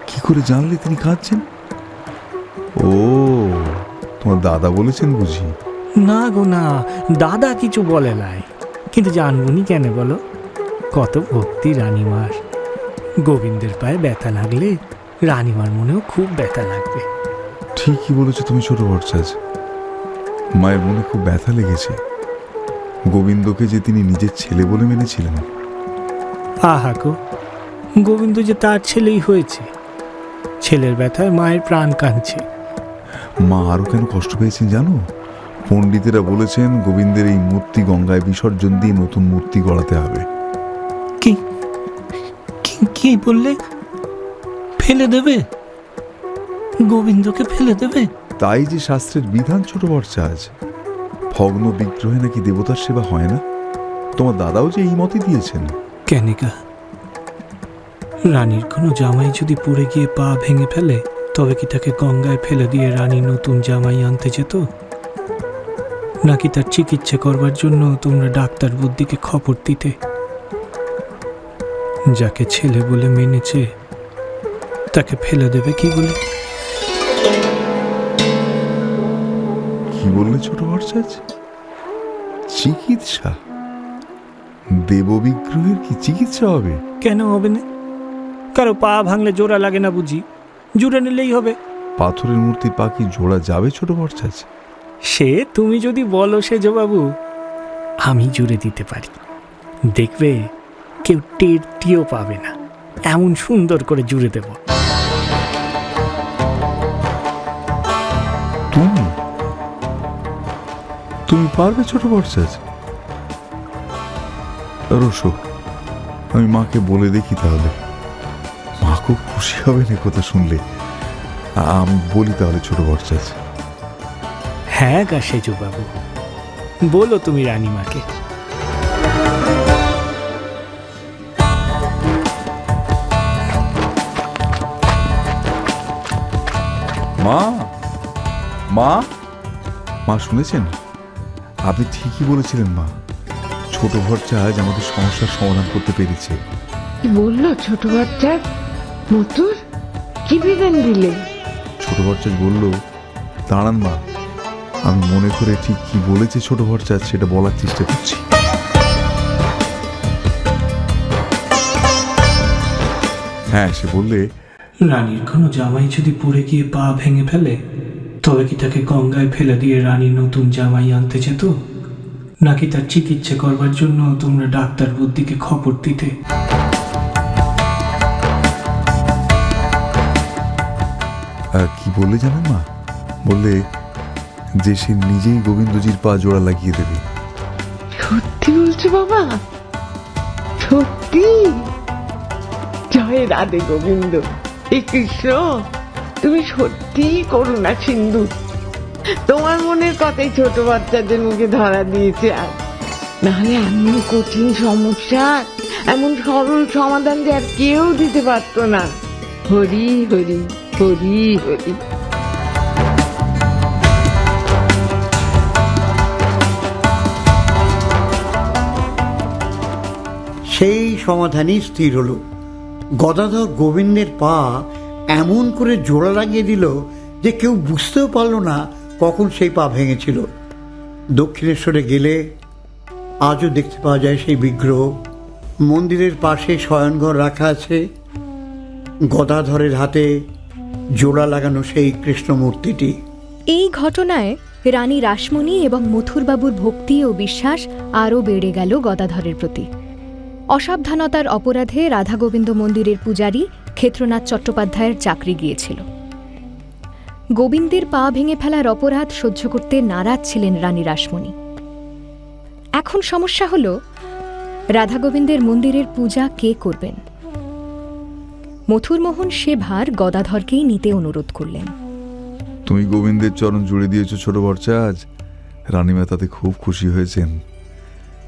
কি করে জানলে তিনি কাঁদছেন? ও, তোমার দাদা বলেছেন বুঝি? না গো না, দাদা কিছু বলে নাই, কিন্তু জানবনি কেন বলো? কত ভক্তি রানীমার। গোবিন্দের পায়ে ব্যথা লাগলে রানীমার মনেও খুব ব্যথা লাগবে। ঠিকই বলেছো তুমি ছোট ভট্টাচার্য, মায়ের মনে খুব ব্যথা লেগেছে। গোবিন্দকে যে তিনি নিজের ছেলে বলে মেনেছিলেন। আহা গো, গোবিন্দ যে তার ছেলেই হয়েছে, ছেলের ব্যথায় মায়ের প্রাণ কাঁদছে। মা আরো কেন কষ্ট পেয়েছেন জানো? পণ্ডিতেরা বলেছেন গোবিন্দের এই মূর্তি গঙ্গায় বিসর্জন দিয়ে নতুন মূর্তি গড়াতে হবে। কি কি বললে? ফেলে দেবে? গোবিন্দকে ফেলে দেবে? তাই যে শাস্ত্রের বিধান ছোট ভট্টাচার্য, ভগ্ন বিগ্রহে নাকি দেবতার সেবা হয় না। তোমার দাদাও যে এই মতই দিয়েছেন। কেনিকা, রানীর কোনো জামাই যদি পড়ে গিয়ে পা ভেঙে ফেলে, তবে কি তাকে গঙ্গায় ফেলে দিয়ে রানী নতুন জামাই আনতে যেত? নাকি তার চিকিৎসা করবার জন্য তোমরা ডাক্তার বুদ্ধিকে খবর দিতে? যাকে ছেলে বলে মেনেছে তাকে ফেলে দেবে কি বলে? কি বললে ছোট ভট্টাচার্য? চিকিৎসা? দেব বিগ্রহের কি চিকিৎসা হবে? কেন হবে না? কারো পা ভাঙলে জোড়া লাগে না বুঝি? জুড়ে নিলেই হবে। পাথরের মূর্তির পা কি জোড়া যাবে ছোট ভট্টাচার্য? সে তুমি যদি বলো সেজবাবু, আমি জুড়ে দিতে পারি। দেখবে কেউ টেরটিও পাবে না, এমন সুন্দর করে জুড়ে দেব। তুমি তুমি পারবে ছোট বর্ষাজ? রসো, আমি মাকে বলে দেখি তাহলে। মা খুব খুশি হবেন এ কথা শুনলে। আমি বলি তাহলে ছোট বর্ষাজ। হ্যাঁ গা সেজু বাবু, বলো তুমি রানীমাকে। মা মা মা শুনেছেন? আপনি ঠিকই বলেছিলেন মা, ছোট ভরচাজ আমাদের সমস্যার সমাধান করতে পেরেছে। কি বললো ছোট বাচ্চা? মতুর কি বিধান দিলে? ছোট ভরচাজ বলল, দাঁড়ান মা, আমি মনে করে ঠিক কি বলেছে ছোট ভরচাজ সেটা বলার চেষ্টা করছি। হ্যাঁ, সে বললে, রানীর কোনো জামাই যদি পড়ে গিয়ে পা ভেঙে ফেলে, তবে কি তাকে গঙ্গায় ফেলে দিয়ে রানী নতুন জামাই আনতে যেত, নাকি তার চিকিৎসা করবার জন্য তোমরা ডাক্তার বুদ্ধিকে খবর দিতে? কি বললে জানেন মা? বললে যে সে নিজেই গোবিন্দজির পা জোড়া লাগিয়ে দেবে। সত্যি বলছো বাবা? সত্যি? জয় রাধে গোবিন্দ, এ কৃষ্ণ, তুমি সত্যিই করুণা সিন্ধু। তোমার মনের কথাই ছোট বাচ্চাদের মুখে ধরা দিয়েছে। আর নাহলে এমন কঠিন সমস্যা এমন সরল সমাধান যে আর কেউ দিতে পারতো না। হরি হরি হরি হরি। সেই সমাধানই স্থির হলো। গদাধর গোবিন্দের পা এমন করে জোড়া লাগিয়ে দিল যে কেউ বুঝতেও পারল না কখন সেই পা ভেঙেছিল। দক্ষিণেশ্বরে গেলে আজও দেখতে পাওয়া যায় সেই বিগ্রহ। মন্দিরের পাশে শয়নঘর রাখা আছে, গদাধরের হাতে জোড়া লাগানো সেই কৃষ্ণ মূর্তিটি। এই ঘটনায় রানী রাসমণি এবং মথুরবাবুর ভক্তি ও বিশ্বাস আরও বেড়ে গেল গদাধরের প্রতি। অসাবধানতার অপরাধে রাধা গোবিন্দ মন্দিরের পূজারী ক্ষেত্রনাথ চট্টোপাধ্যায়ের চাকরি গিয়েছিল। গোবিন্দের পা ভেঙে ফেলার অপরাধ সহ্য করতে নারাজ ছিলেন রানী রাসমণি। এখন সমস্যা হল, রাধা গোবিন্দের মন্দিরের পূজা কে করবেন? মথুরমোহন সে ভার গদাধরকেই নিতে অনুরোধ করলেন। তুমি গোবিন্দের চরণ জুড়ে দিয়েছ ছোট বর্ষাজ, রানীমা তাতে খুব খুশি হয়েছেন।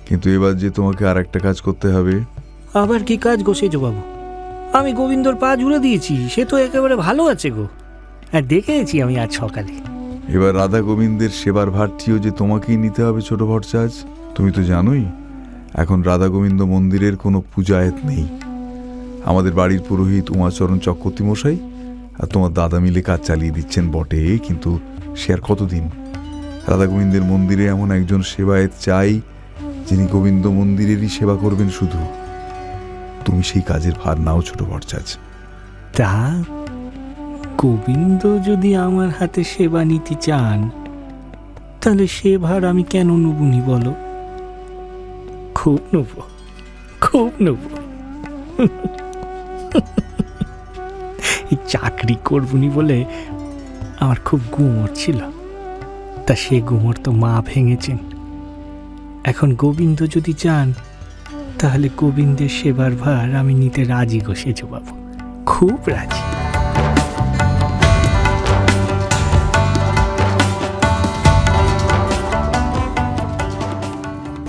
কিন্তু এবার যে তোমাকে আর একটা কাজ করতে হবে। আবার কি কাজ গো সেজু বাবু? আমি গোবিন্দর পা জুড়ে দিয়েছি, সে তো একেবারে ভালো আছে গো, আর দেখেছি আমি আজ সকালে। এবার রাধা গোবিন্দের সেবার ভারটিও যে তোমাকেই নিতে হবে ছোট ভরচাজ। তুমি তো জানোই এখন রাধা গোবিন্দ মন্দিরের কোনো পূজায়েত নেই। আমাদের বাড়ির পুরোহিত উমাচরণ চক্রবর্তী মশাই আর তোমার দাদা মিলে কাজ চালিয়ে দিচ্ছেন বটে, কিন্তু সে আর কতদিন? রাধা গোবিন্দের মন্দিরে এমন একজন সেবায়েত চাই যিনি গোবিন্দ মন্দিরেরই সেবা করবেন শুধু। তুমি সেই কাজের ভার নাও ছোট ভরচাজ। তা গোবিন্দ যদি আমার হাতে সেবা নিতে চান, তাহলে সে ভার আমি কেন নেবনি বলো? খুব নেব, খুব নেব। এই চাকরি করবনি বলে আমার খুব গুমর ছিল, তা সে গুমর তো মা ভেঙেছেন। এখন গোবিন্দ যদি চান, তাহলে গোবিন্দের সেবার ভার আমি নিতে রাজি গো সেজু বাবু, খুব রাজি।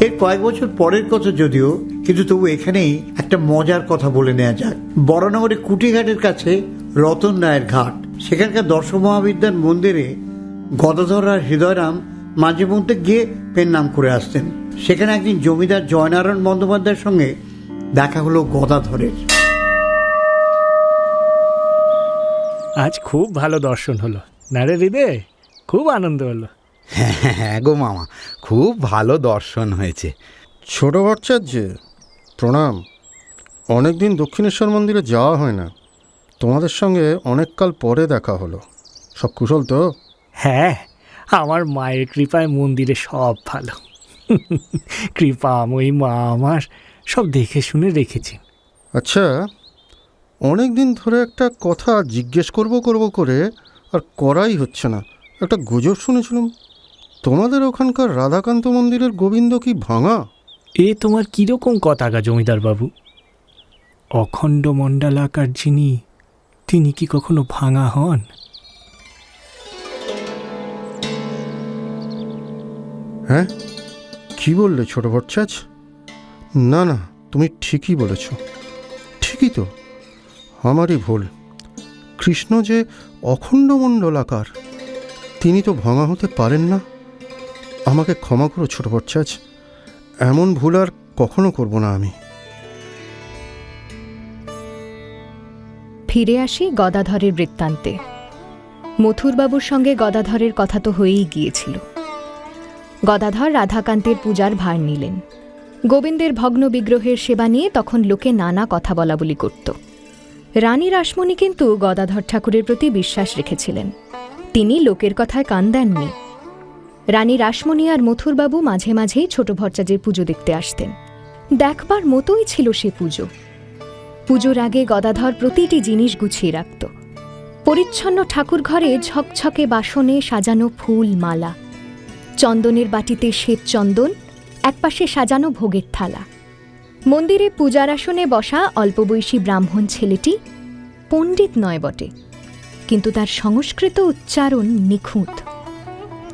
এর কয়েক বছর পরের কথা যদিও, কিন্তু তবু এখানেই একটা মজার কথা বলে নেওয়া যাক। বড়নগরে কুটিঘাটের কাছে রতন রায়ের ঘাট, সেখানকার দর্শক মহাবিদ্যার মন্দিরে গদাধর আর হৃদয়রাম মাঝে মধ্যে গিয়ে পেন নাম করে আসতেন। সেখানে একদিন জমিদার জয়নারায়ণ বন্দ্যোপাধ্যায়ের সঙ্গে দেখা হলো গদাধরের। আজ খুব ভালো দর্শন হলো না রে হৃদয়? খুব আনন্দ হলো। হ্যাঁ গো মামা, খুব ভালো দর্শন হয়েছে। ছোট ভট্টাচার্য প্রণাম। অনেকদিন দক্ষিণেশ্বর মন্দিরে যাওয়া হয় না, তোমাদের সঙ্গে অনেককাল পরে দেখা হলো। সব কুশল তো? হ্যাঁ, আমার মায়ের কৃপায় মন্দিরে সব ভালো। কৃপাময়ী মা আমার সব দেখে শুনে রেখেছেন। আচ্ছা, অনেক দিন ধরে একটা কথা জিজ্ঞেস করব করে আর করাই হচ্ছে না। একটা গুজব শুনেছিলাম, তোমাদের ওখানকার রাধাকান্ত মন্দিরের গোবিন্দ কি ভাঙা? এ তোমার কীরকম কথা গা জমিদার বাবু? অখণ্ড মণ্ডলাকার যিনি, তিনি কি কখনো ভাঙা হন? হ্যাঁ, কি বললে ছোট ভট্টাচ? না না, তুমি ঠিকই বলেছ। ঠিকই তো, আমারই ভুল। কৃষ্ণ যে অখণ্ড মণ্ডলাকার, তিনি তো ভাঙা হতে পারেন না। আমাকে ক্ষমা করো ছোট ভট্টাচ, এমন ভুল আর কখনো করব না আমি। ফিরে আসি গদাধরের বৃত্তান্তে। মথুরবাবুর সঙ্গে গদাধরের কথা তো হয়েই গিয়েছিল। গদাধর রাধাকান্তের পূজার ভার নিলেন। গোবিন্দের ভগ্ন বিগ্রহের সেবা নিয়ে তখন লোকে নানা কথা বলা বলি করত। রানী রাসমণি কিন্তু গদাধর ঠাকুরের প্রতি বিশ্বাস রেখেছিলেন। তিনি লোকের কথায় কান দেননি। রানী রাসমণি আর মথুরবাবু মাঝে মাঝেই ছোট ভট্টাচার্যের পুজো দেখতে আসতেন। দেখবার মতোই ছিল সে পুজো। পুজোর আগে গদাধর প্রতিটি জিনিস গুছিয়ে রাখত। পরিচ্ছন্ন ঠাকুর ঘরে ঝকঝকে বাসনে সাজানো ফুল মালা, চন্দনের বাটিতে শ্বেত চন্দন, একপাশে সাজানো ভোগের থালা। মন্দিরে পূজার আসনে বসা অল্পবয়সী ব্রাহ্মণ ছেলেটি পণ্ডিত নয় বটে, কিন্তু তার সংস্কৃত উচ্চারণ নিখুঁত।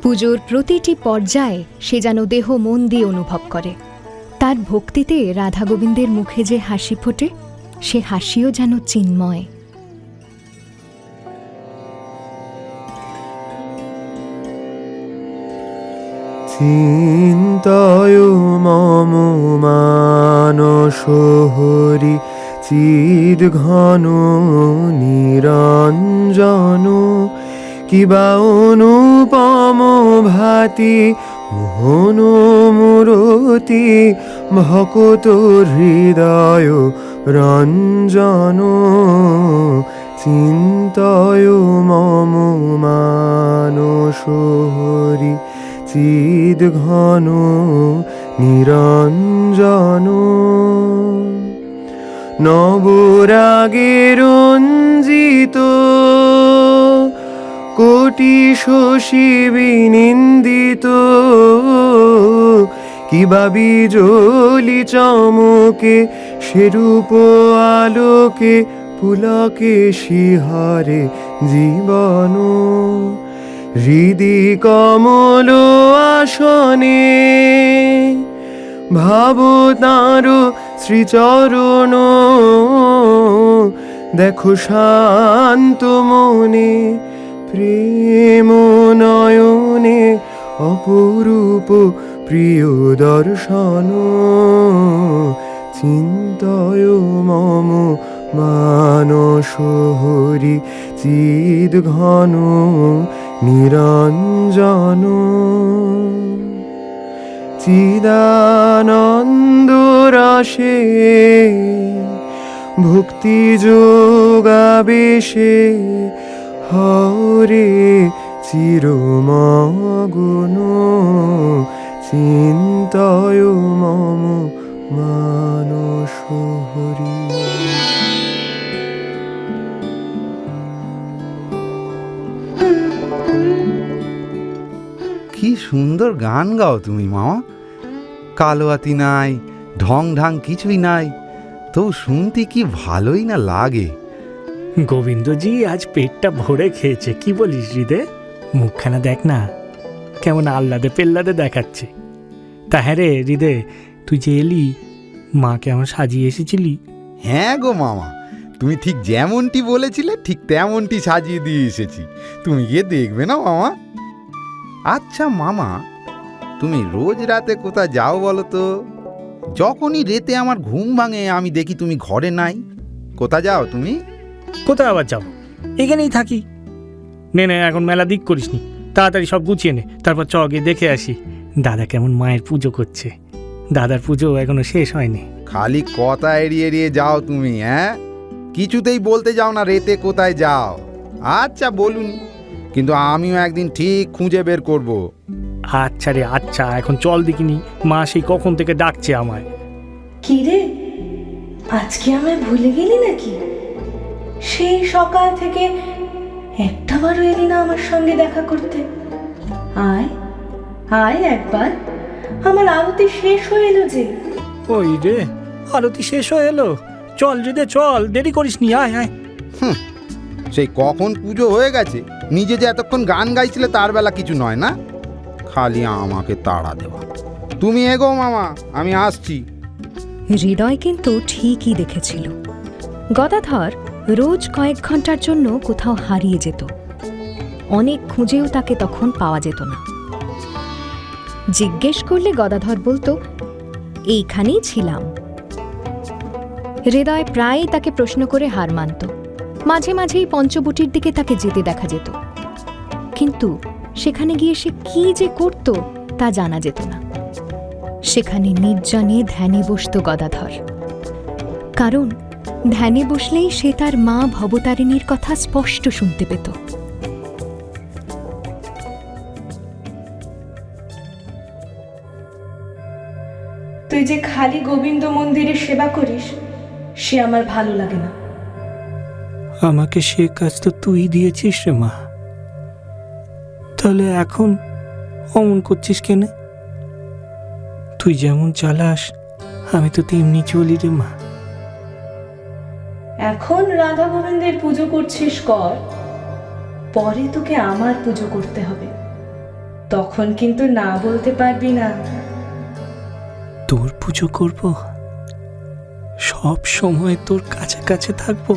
পুজোর প্রতিটি পর্যায়ে সে যেন দেহ মন দিয়ে অনুভব করে। তার ভক্তিতে রাধা গোবিন্দের মুখে যে হাসি ফোটে, সে হাসিও যেন চিন্ময়। চিন্তয় মম মানস হরি চিদ ঘন নিরঞ্জন কিবা অনুপম ভাতি মোহন মূরতি ভকত হৃদয় রঞ্জন চিন্তয় মম মানস হরি চিদ ঘন নিরঞ্জন নবরাগে রঞ্জিত কোটি শশী বিনিন্দিত কিবা বিজলি চমকে সেরূপ আলোকে পুলকে শিহারে জীবন হৃদি কমল আসনে ভাব তাঁর শ্রীচরণ দেখো শান্ত মনে প্রেম নয়নে অপরূপ প্রিয় দর্শন চিন্তয় মম মানস হরি চিদ ঘন নিরঞ্জন চিদানন্দ রসে ভক্তি যোগাবেশে হরে চিরমগ্ন চিন্তয় মম মানস হরি। কি সুন্দর গান গাও তুমি মামা। কালোয়াতি নাই, ঢং ঢাং কিছুই নাই, তো শুনতে কি ভালোই না লাগে। গোবিন্দজি আজ পেটটা ভরে খেয়েছে, কি বলিস হৃদে? মুখখানা দেখ না, কেমন আহ্লাদে পেল্লাদে দেখাচ্ছে। তা হ্যাঁ রে হৃদে, তুই যে এলি, মাকে আমার সাজিয়ে এসেছিলি? হ্যাঁ গো মামা, তুমি ঠিক যেমনটি বলেছিলে ঠিক তেমনটি সাজিয়ে দিয়ে এসেছি। তুমি গিয়ে দেখবে না মামা? আচ্ছা মামা, তুমি রোজ রাতে কোথায় যাও বলো তো? যখনই রেতে আমার ঘুম ভাঙে আমি দেখি তুমি ঘরে নাই। কোথা যাও তুমি? কোথায় আবার যাবো, এখানেই থাকি। নে নে, এখন মেলা দিক করিসনি, তাড়াতাড়ি সব গুছিয়ে নে, তারপর চ গিয়ে দেখে আসি দাদা কেমন মায়ের পুজো করছে। দাদার পুজো এখনো শেষ হয়নি। খালি কথা এড়িয়ে এড়িয়ে যাও তুমি, হ্যাঁ? কিছুতেই বলতে যাও না রেতে কোথায় যাও। আচ্ছা বলুন, কিন্তু আমিও একদিন ঠিক খুঁজে বের করব। আচ্ছা রে আচ্ছা, এখন চল দেখিনি, মা সেই কখন থেকে ডাকছে আমায়। কি রে, আজকে আমায় ভুলে গেলি নাকি? সেই সকাল থেকে একটাবারও এলি না আমার সঙ্গে দেখা করতে। আয় আয় একবার, আমার আরতি শেষ হয়ে এলো যে। ওই রে, আরতি শেষ হয়ে এলো। চল রে, চল, দেরি করিস নি, আয় আয়। সেই কখন পুজো হয়ে গেছে, নিজে যে এতক্ষণ গান গাইছিলে তার বেলা কিছু নয় না, খালি আমাকে তাড়া দেওয়া। তুমি এগো মামা, আমি আসছি। হৃদয় কিন্তু ঠিকই দেখেছিল, গদাধর রোজ কয়েক ঘন্টার জন্য কোথাও হারিয়ে যেত। অনেক খুঁজেও তাকে তখন পাওয়া যেত না। জিজ্ঞেস করলে গদাধর বলতো, এইখানেই ছিলাম। হৃদয় প্রায়ই তাকে প্রশ্ন করে হার মানত। মাঝে মাঝেই পঞ্চবটির দিকে তাকে যেতে দেখা যেত, কিন্তু সেখানে গিয়ে সে কি যে করত তা জানা যেত না। সেখানে নির্জনে ধ্যানে বসত গদাধর, কারণ ধ্যানে বসলেই সে তার মা ভবতারিণীর কথা স্পষ্ট শুনতে পেত। তুই যে খালি গোবিন্দ মন্দিরে সেবা করিস, সে আমার ভালো লাগে না। আমাকে সে কাজ তো তুই দিয়েছিস রে মা, তাহলে এখন অমন করছিস কেন? তুই যেমন চালাস আমি তো তেমনি চলি রে মা। এখন রাধা গোবিন্দের পুজো করছিস কর, পরে তোকে আমার পুজো করতে হবে। তখন কিন্তু না বলতে পারবি না। তোর পুজো করব, সব সময় তোর কাছে কাছে থাকবো?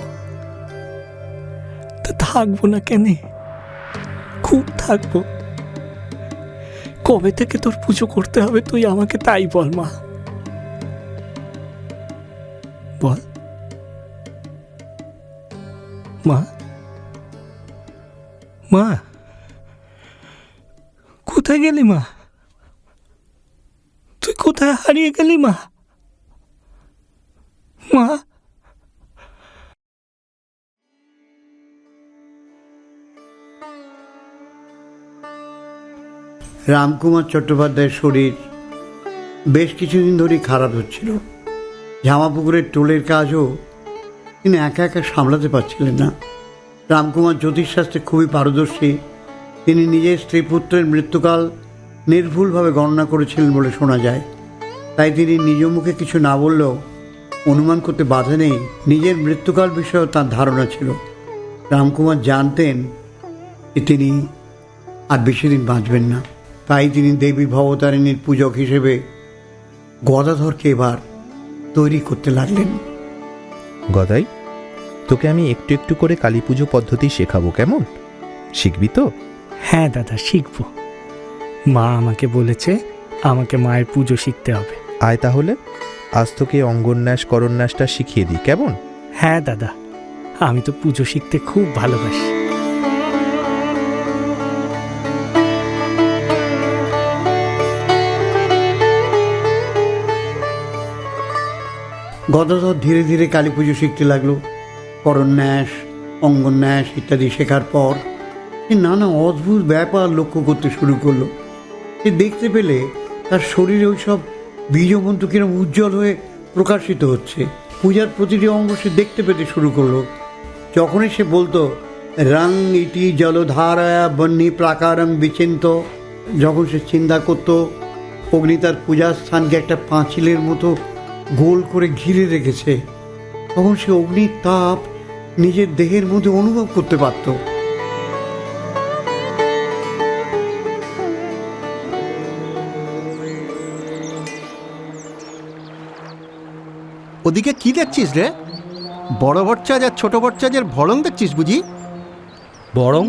তা থাকবো না কেন, খুব থাকবো। কবে থেকে তোর পুজো করতে হবে তুই আমাকে তাই বল মা, বল মা। মা, কোথায় গেলি মা? তুই কোথায় হারিয়ে গেলি মা? মা, রামকুমার চট্টোপাধ্যায়ের শরীর বেশ কিছুদিন ধরেই খারাপ হচ্ছিল। জামাপুকুরের টোলের কাজও তিনি একা একা সামলাতে পারছিলেন না। রামকুমার জ্যোতিষশাস্ত্রে খুবই পারদর্শী। তিনি নিজের স্ত্রী পুত্রের মৃত্যুকাল নির্ভুলভাবে গণনা করেছিলেন বলে শোনা যায়। তাই তিনি নিজ মুখে কিছু না বললেও অনুমান করতে বাধা নেই, নিজের মৃত্যুকাল বিষয়েও তার ধারণা ছিল। রামকুমার জানতেন যে তিনি আর বেশি দিন বাঁচবেন না। তাই তিনি দেবী ভবতারিণীর পূজক হিসেবে গদাধরকে এবার তৈরি করতে লাগলেন। গদাই, তোকে আমি একটু একটু করে কালী পুজো পদ্ধতি শেখাবো, কেমন? শিখবি তো? হ্যাঁ দাদা, শিখবো। মা আমাকে বলেছে আমাকে মায়ের পুজো শিখতে হবে। আয় তাহলে, আজ তোকে অঙ্গন্যাস করন্যাসটা শিখিয়ে দিই, কেমন? হ্যাঁ দাদা, আমি তো পুজো শিখতে খুব ভালোবাসি। গদাধর ধীরে ধীরে কালী পুজো শিখতে লাগলো। করন্যাস, অঙ্গন্যাস ইত্যাদি শেখার পর সে নানা অদ্ভুত ব্যাপার লক্ষ্য করতে শুরু করলো। সে দেখতে পেলে তার শরীরে ওই সব বীজমন্ত্র কিরম উজ্জ্বল হয়ে প্রকাশিত হচ্ছে। পূজার প্রতিটি অঙ্গ সে দেখতে পেতে শুরু করলো। যখনই সে বলতো রং ইটি জলধারায়া বন্যী প্রাকারং বিচিন্ত, যখন সে চিন্তা করতো অগ্নি তার পূজার স্থানকে একটা পাঁচিলের মতো গোল করে ঘিরে রেখেছে, তখন সে অগ্নির তাপ নিজের দেহের মধ্যে অনুভব করতে পারত। ওদিকে কি দেখছিস রে? বড় ভট্টাচার্য আর ছোট ভট্টাচার্যের ভড়ং দেখছিস বুঝি? বরং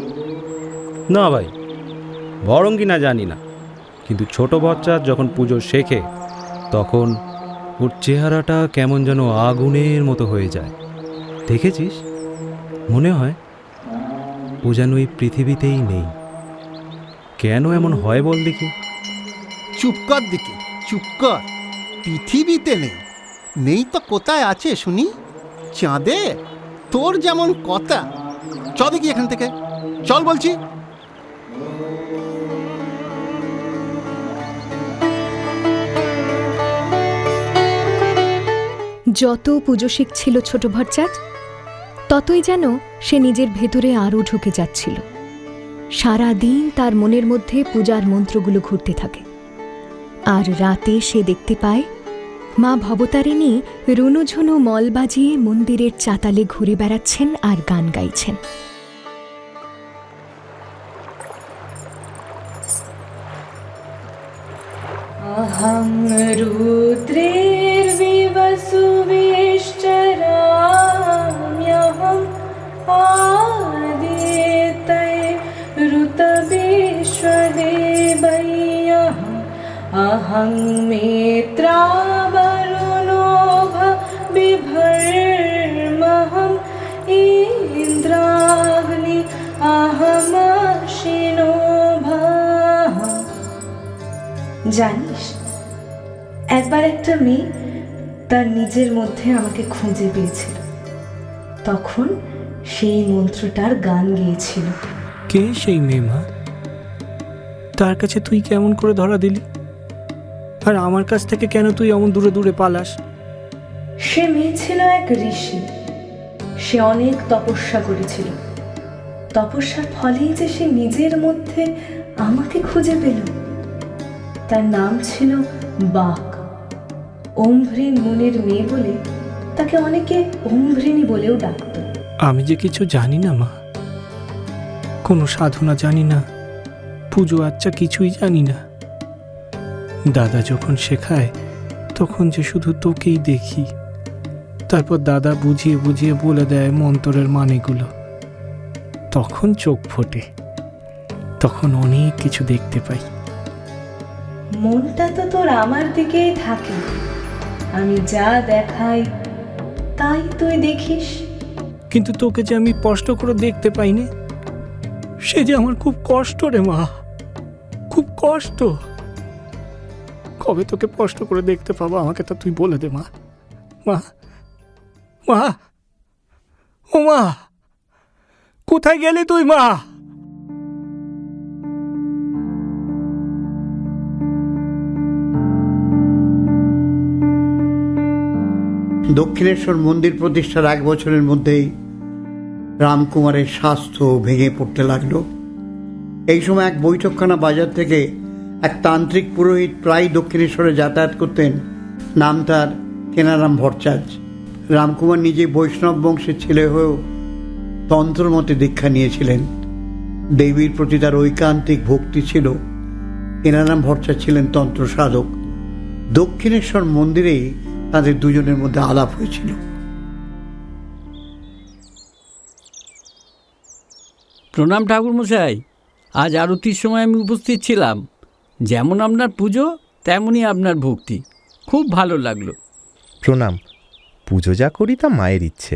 না ভাই, বরং কি না জানি না, কিন্তু ছোট বাচ্চা যখন পুজো শেখে তখন ওর চেহারাটা কেমন যেন আগুনের মতো হয়ে যায়। দেখেছিস? মনে হয় ও যেন এই পৃথিবীতেই নেই। কেন এমন হয় বল দেখি? চুপ কর দিকে, চুপ কর। পৃথিবীতে নেই? নেই তো কোথায় আছে শুনি? চাঁদে? তোর যেমন কথা। চল দেখি এখান থেকে, চল বলছি। যত পুজো শিখছিল ছোট ভট্টাচ, ততই যেন সে নিজের ভেতরে আরও ঢুকে যাচ্ছিল। সারা দিন তার মনের মধ্যে পূজার মন্ত্রগুলো ঘুরতে থাকে। আর রাতে সে দেখতে পায় মা ভবতারিণী রুনুঝুনু মল বাজিয়ে মন্দিরের চাতালে ঘুরে বেড়াচ্ছেন আর গান গাইছেন। अहं रुद्रेर्विवसुविष्टराम्यहम् आदित्यै ऋतविश्वदेवैयहम् अहं मित्रावरुणो बिभर्महम् इन्द्राग्नि अहमशिनो भः। জানিস, একবার একটা মেয়ে তার নিজের মধ্যে আমাকে খুঁজে পেয়েছিল, তখন সেই মন্ত্রটার গান গেয়েছিল। কে সেই মেয়ে মা? তার কাছে তুই কেমন করে ধরা দিলি? আর আমার কাছ থেকে কেন তুই এমন দূরে দূরে পালাস? সে মেয়ে ছিল এক ঋষি। সে অনেক তপস্যা করেছিল। তপস্যার ফলেই যে সে নিজের মধ্যে আমাকে খুঁজে পেল। তার নাম ছিল বাক। ওমভৃণ মুনির মেয়ে বলে তাকে অনেকে ওমভৃণী বলেও ডাকত। আমি যে কিছু জানি না মা, কোনো সাধনা জানি না, পুজো আচ্চা কিছুই জানি না। দাদা যখন শেখায় তখন যে শুধু তোকেই দেখি, তারপর দাদা বুঝিয়ে বুঝিয়ে বলে দেয় মন্ত্রের মানেগুলো। তখন চোখ ফোটে, তখন অনেক কিছু দেখতে পাই। মনটা তো তোর আমার দিকেই থাকে। আমি যা দেখাই তাই তুই দেখিস। কিন্তু তোকে যে আমি স্পষ্ট করে দেখতে পাইনি, সে যে আমার খুব কষ্ট রে মা, খুব কষ্ট। কবে তোকে স্পষ্ট করে দেখতে পাবো আমাকে তা তুই বলে দে মা। মা, মা, ও মা, কোথায় গেলি তুই মা? দক্ষিণেশ্বর মন্দির প্রতিষ্ঠার 1 বছরের মধ্যেই রামকুমারের স্বাস্থ্য ভেঙে পড়তে লাগলো। এই সময় এক বৈঠকখানা বাজার থেকে এক তান্ত্রিক পুরোহিত প্রায় দক্ষিণেশ্বরে যাতায়াত করতেন। নাম তার কেনারাম ভট্টাচ। রামকুমার নিজে বৈষ্ণব বংশের ছেলে হয়েও তন্ত্রমতে দীক্ষা নিয়েছিলেন। দেবীর প্রতি তার ঐকান্তিক ভক্তি ছিল। কেনারাম ভট্টাচ ছিলেন তন্ত্র সাধক। দক্ষিণেশ্বর মন্দিরেই তাদের দুজনের মধ্যে আলাপ হয়েছিল। প্রণাম ঠাকুরমশাই, আজ আরতির সময় আমি উপস্থিত ছিলাম। যেমন আপনার পুজো তেমনই আপনার ভক্তি, খুব ভালো লাগলো। প্রণাম। পুজো যা করি তা মায়ের ইচ্ছে।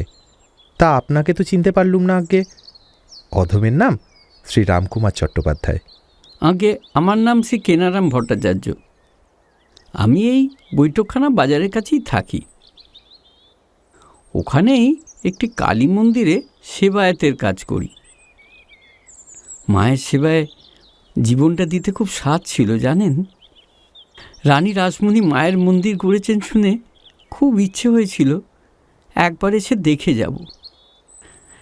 তা আপনাকে তো চিনতে পারলুম না আগে। অধমের নাম শ্রী রামকুমার চট্টোপাধ্যায়। আগে আমার নাম শ্রী কেনারাম ভট্টাচার্য। আমি এই বৈঠকখানা বাজারের কাছেই থাকি। ওখানেই একটি কালী মন্দিরে সেবায়েতের কাজ করি। মায়ের সেবায় জীবনটা দিতে খুব স্বাদ ছিল জানেন। রানী রাসমণি মায়ের মন্দির গড়েছেন শুনে খুব ইচ্ছে হয়েছিল একবার এসে দেখে যাব।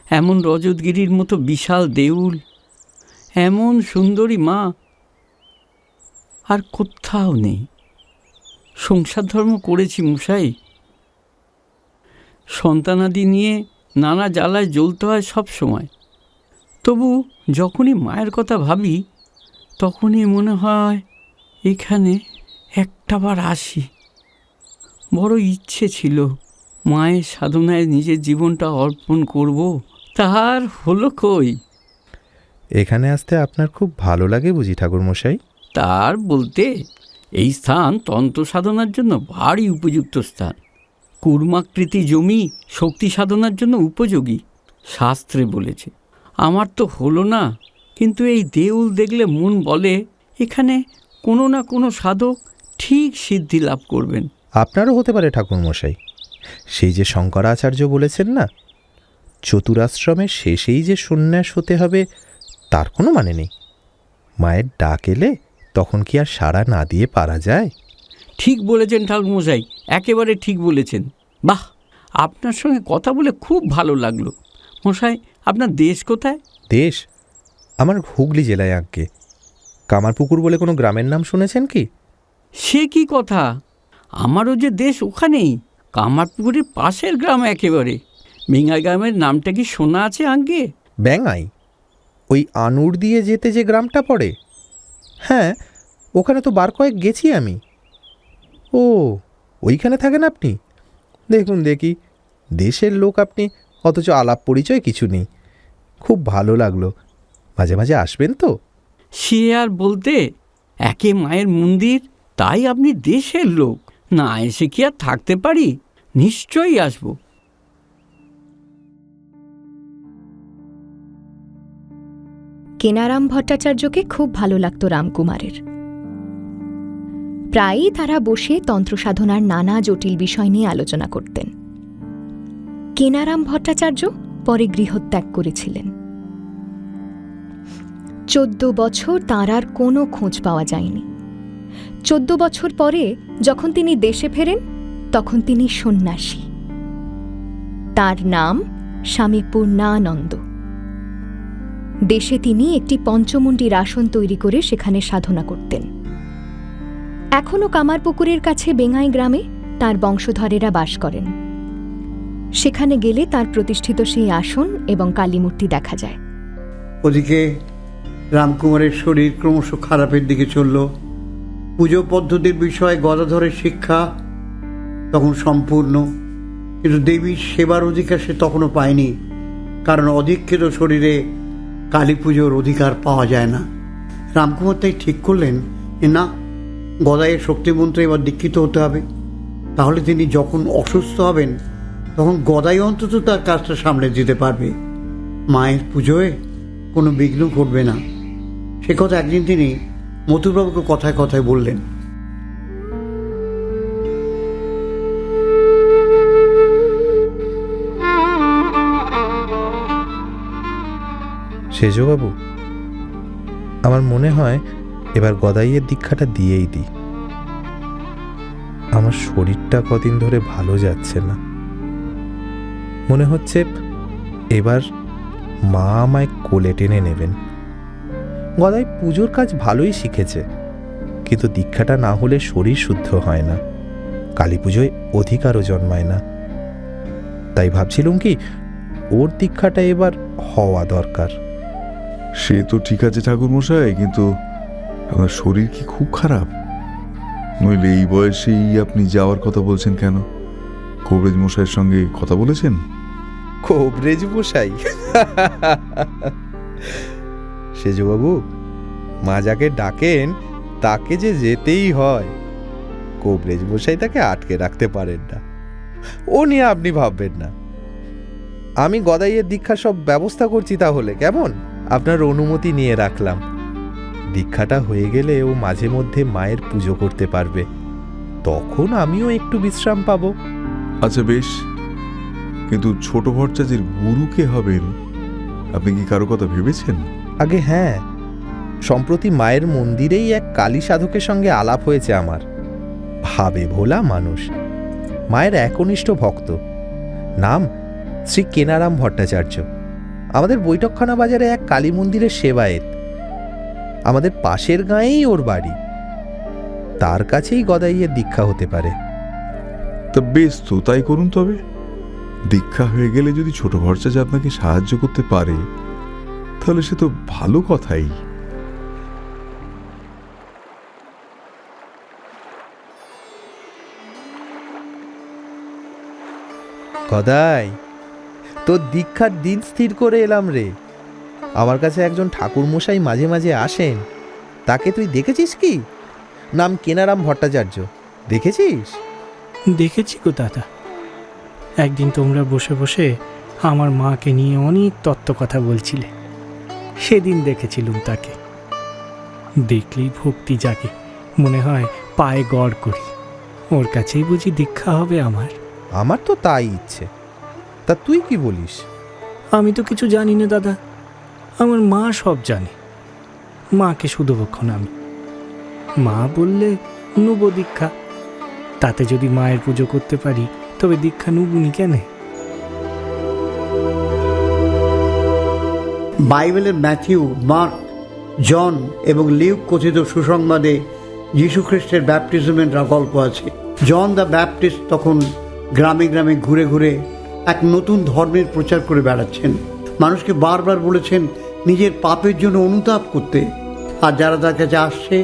এমন রজতগিরির মতো বিশাল দেউল, এমন সুন্দরী মা আর কোথাও নেই। সংসার ধর্ম করেছি মশাই, সন্তানাদি নিয়ে নানা জ্বালায় জ্বলতে হয় সব সময়। তবু যখনই মায়ের কথা ভাবি তখনই মনে হয় এখানে একটাবার আসি। বড় ইচ্ছে ছিল মায়ের সাধনায় নিজের জীবনটা অর্পণ করব, তার হলো কই। এখানে আসতে আপনার খুব ভালো লাগে বুঝি ঠাকুরমশাই? তার বলতে এই স্থান তন্ত্র সাধনার জন্য ভারী উপযুক্ত স্থান। কুর্মাকৃতি জমি শক্তি সাধনার জন্য উপযোগী, শাস্ত্রে বলেছে। আমার তো হলো না, কিন্তু এই দেউল দেখলে মন বলে এখানে কোনো না কোনো সাধক ঠিক সিদ্ধি লাভ করবেন। আপনারও হতে পারে ঠাকুরমশাই। সেই যে শঙ্করাচার্য বলেছেন না, চতুরাশ্রমের শেষেই যে সন্ন্যাস হতে হবে তার কোনো মানে নেই। মায়ের ডাক এলে তখন কি আর সাড়া না দিয়ে পারা যায়? ঠিক বলেছেন ঠাকুরমশাই, একেবারে ঠিক বলেছেন। বাহ, আপনার সঙ্গে কথা বলে খুব ভালো লাগলো। মশাই, আপনার দেশ কোথায়? দেশ আমার হুগলি জেলায় আজ্ঞে। কামারপুকুর বলে কোনো গ্রামের নাম শুনেছেন কি? সে কি কথা! আমারও যে দেশ ওখানেই, কামারপুকুরের পাশের গ্রাম একেবারে। বেঙ্গাই গ্রামের নামটা কি শোনা আছে আজ্ঞে? ব্যাঙাই? ওই আনুর দিয়ে যেতে যে গ্রামটা পড়ে? হ্যাঁ, ওখানে তো বার কয়েক গেছি আমি। ও, ওইখানে থাকেন আপনি? দেখুন দেখি, দেশের লোক আপনি, অথচ আলাপ পরিচয় কিছু নেই। খুব ভালো লাগলো। মাঝে মাঝে আসবেন তো? সে আর বলতে, একে মায়ের মন্দির, তাই আপনি দেশের লোক। না এসে কি আর থাকতে পারি? নিশ্চয়ই আসবো। কেনারাম ভট্টাচার্যকে খুব ভালো লাগতো রামকুমারের। প্রায়ই তারা বসে তন্ত্রসাধনার নানা জটিল বিষয় নিয়ে আলোচনা করতেন। কেনারাম ভট্টাচার্য পরে গৃহত্যাগ করেছিলেন। 14 বছর তাঁর আর কোনো খোঁজ পাওয়া যায়নি। 14 বছর পরে যখন তিনি দেশে ফেরেন, তখন তিনি সন্ন্যাসী। তার নাম স্বামী পূর্ণানন্দ। দেশে তিনি একটি পঞ্চমুণ্ডীর আসন তৈরি করে সেখানে সাধনা করতেন। এখনও কামারপুকুরের কাছে বেঙ্গাই গ্রামে তার বংশধরেরা বাস করেন। সেখানে গেলে তার প্রতিষ্ঠিত সেই আসন এবং কালীমূর্তি দেখা যায়। ওদিকে রামকুমারের শরীর ক্রমশ খারাপের দিকে চলল। পুজো পদ্ধতির বিষয়ে গদাধরের শিক্ষা তখন সম্পূর্ণ, কিন্তু দেবীর সেবার অধিকার সে তখনও পায়নি, কারণ অধিক্ষিত শরীরে কালী পুজোর অধিকার পাওয়া যায় না। রামকুমার তাই ঠিক করলেন যে না, গদাইয়ের শক্তিমন্ত্রে এবার দীক্ষিত হতে হবে। তাহলে তিনি যখন অসুস্থ হবেন তখন গদাই অন্তত তার কাজটা সামলে দিতে পারবে। মায়ের পুজোয় কোনো বিঘ্ন ঘটবে না। সে কথা একদিন তিনি মথুরবাবুকে কথায় কথায় বললেন। সেজবাবু, আমার মনে হয় এবার গদাইয়ের দীক্ষাটা দিয়েই দিই। আমার শরীরটা কদিন ধরে ভালো যাচ্ছে না। মনে হচ্ছে এবার মা আমায় কোলে টেনে নেবেন। গদাই পুজোর কাজ ভালোই শিখেছে, কিন্তু দীক্ষাটা না হলে শরীর শুদ্ধ হয় না, কালী পুজোয় অধিকারও জন্মায় না। তাই ভাবছিলাম কি ওর দীক্ষাটা এবার হওয়া দরকার। সে তো ঠিক আছে ঠাকুরমশাই, কিন্তু আপনার শরীর কি খুব খারাপ? নইলে এই বয়সেই আপনি যাওয়ার কথা বলছেন কেন? কবরেজ মশাইয়ের সঙ্গে কথা বলেছেন? কবরেজ মশাই? সেজবাবু, মা যাকে ডাকেন তাকে যে যেতেই হয়। কবরেজ মশাই তাকে আটকে রাখতে পারেন না। ও নিয়ে আপনি ভাববেন না। আমি গদাইয়ের দীক্ষার সব ব্যবস্থা করছি, তাহলে কেমন? আপনার অনুমতি নিয়ে রাখলাম। দীক্ষাটা হয়ে গেলে ও মাঝে মধ্যে মায়ের পুজো করতে পারবে, তখন আমিও একটু বিশ্রাম পাবো। আচ্ছা বেশ, কিন্তু ছোট ভট্টাচার্যের গুরু কে হবেন? আপনি কি কারো কথা ভেবেছেন? আগে হ্যাঁ, সম্প্রতি মায়ের মন্দিরেই এক কালী সাধকের সঙ্গে আলাপ হয়েছে আমার। ভাবে ভোলা মানুষ, মায়ের একনিষ্ঠ ভক্ত। নাম শ্রী কেনারাম ভট্টাচার্য। আমাদের বৈঠকখানা বাজারে এক কালী মন্দিরের সেবায়েত। আমাদের পাশের গাঁয়েই ওর বাড়ি। তার কাছেই গদাইয়ের দীক্ষা হতে পারে। তা বেশ, তো তাই করুন। তবে দীক্ষা হয়ে গেলে যদি ছোট ভট্টাচার্য আপনাকে সাহায্য করতে পারে, তাহলে সে তো ভালো কথাই। গদাই, তোর দীক্ষার দিন স্থির করে এলাম রে। আমার কাছে একজন ঠাকুর মশাই মাঝে মাঝে আসেন, তাকে তুই দেখেছিস কি? নাম কেনারাম ভট্টাচার্য। দেখেছিস? দেখেছি গো দাদা। একদিন তোমরা বসে বসে আমার মাকে নিয়ে অনেক তত্ত্ব কথা বলছিলে, সেদিন দেখেছিলুম তাকে। দেখলেই ভক্তি জাগে, মনে হয় পায়ে গড় করি। ওর কাছেই বুঝি দীক্ষা হবে আমার। আমার তো তাই ইচ্ছে, তা তুই কি বলিস? আমি তো কিছু জানি না দাদা, আমার মা সব জানে। মাকে শুধু বক্ষণ আমি। মা বললে নেব দীক্ষা, তাতে যদি মায়ের পুজো করতে পারি তবে দীক্ষা নুবুনি কেন? বাইবেলের ম্যাথিউ, মার্ক, জন এবং লিউক কথিত সুসংবাদে যীশুখ্রিস্টের ব্যাপটিজমের গল্প আছে। জন দ্য ব্যাপটিস্ট তখন গ্রামে গ্রামে ঘুরে ঘুরে এক নতুন ধর্মের প্রচার করে বেড়াচ্ছেন। মানুষকে বারবার বলেছেন নিজের পাপের জন্য অনুতাপ করতে, আর যারা তার কাছে আসছে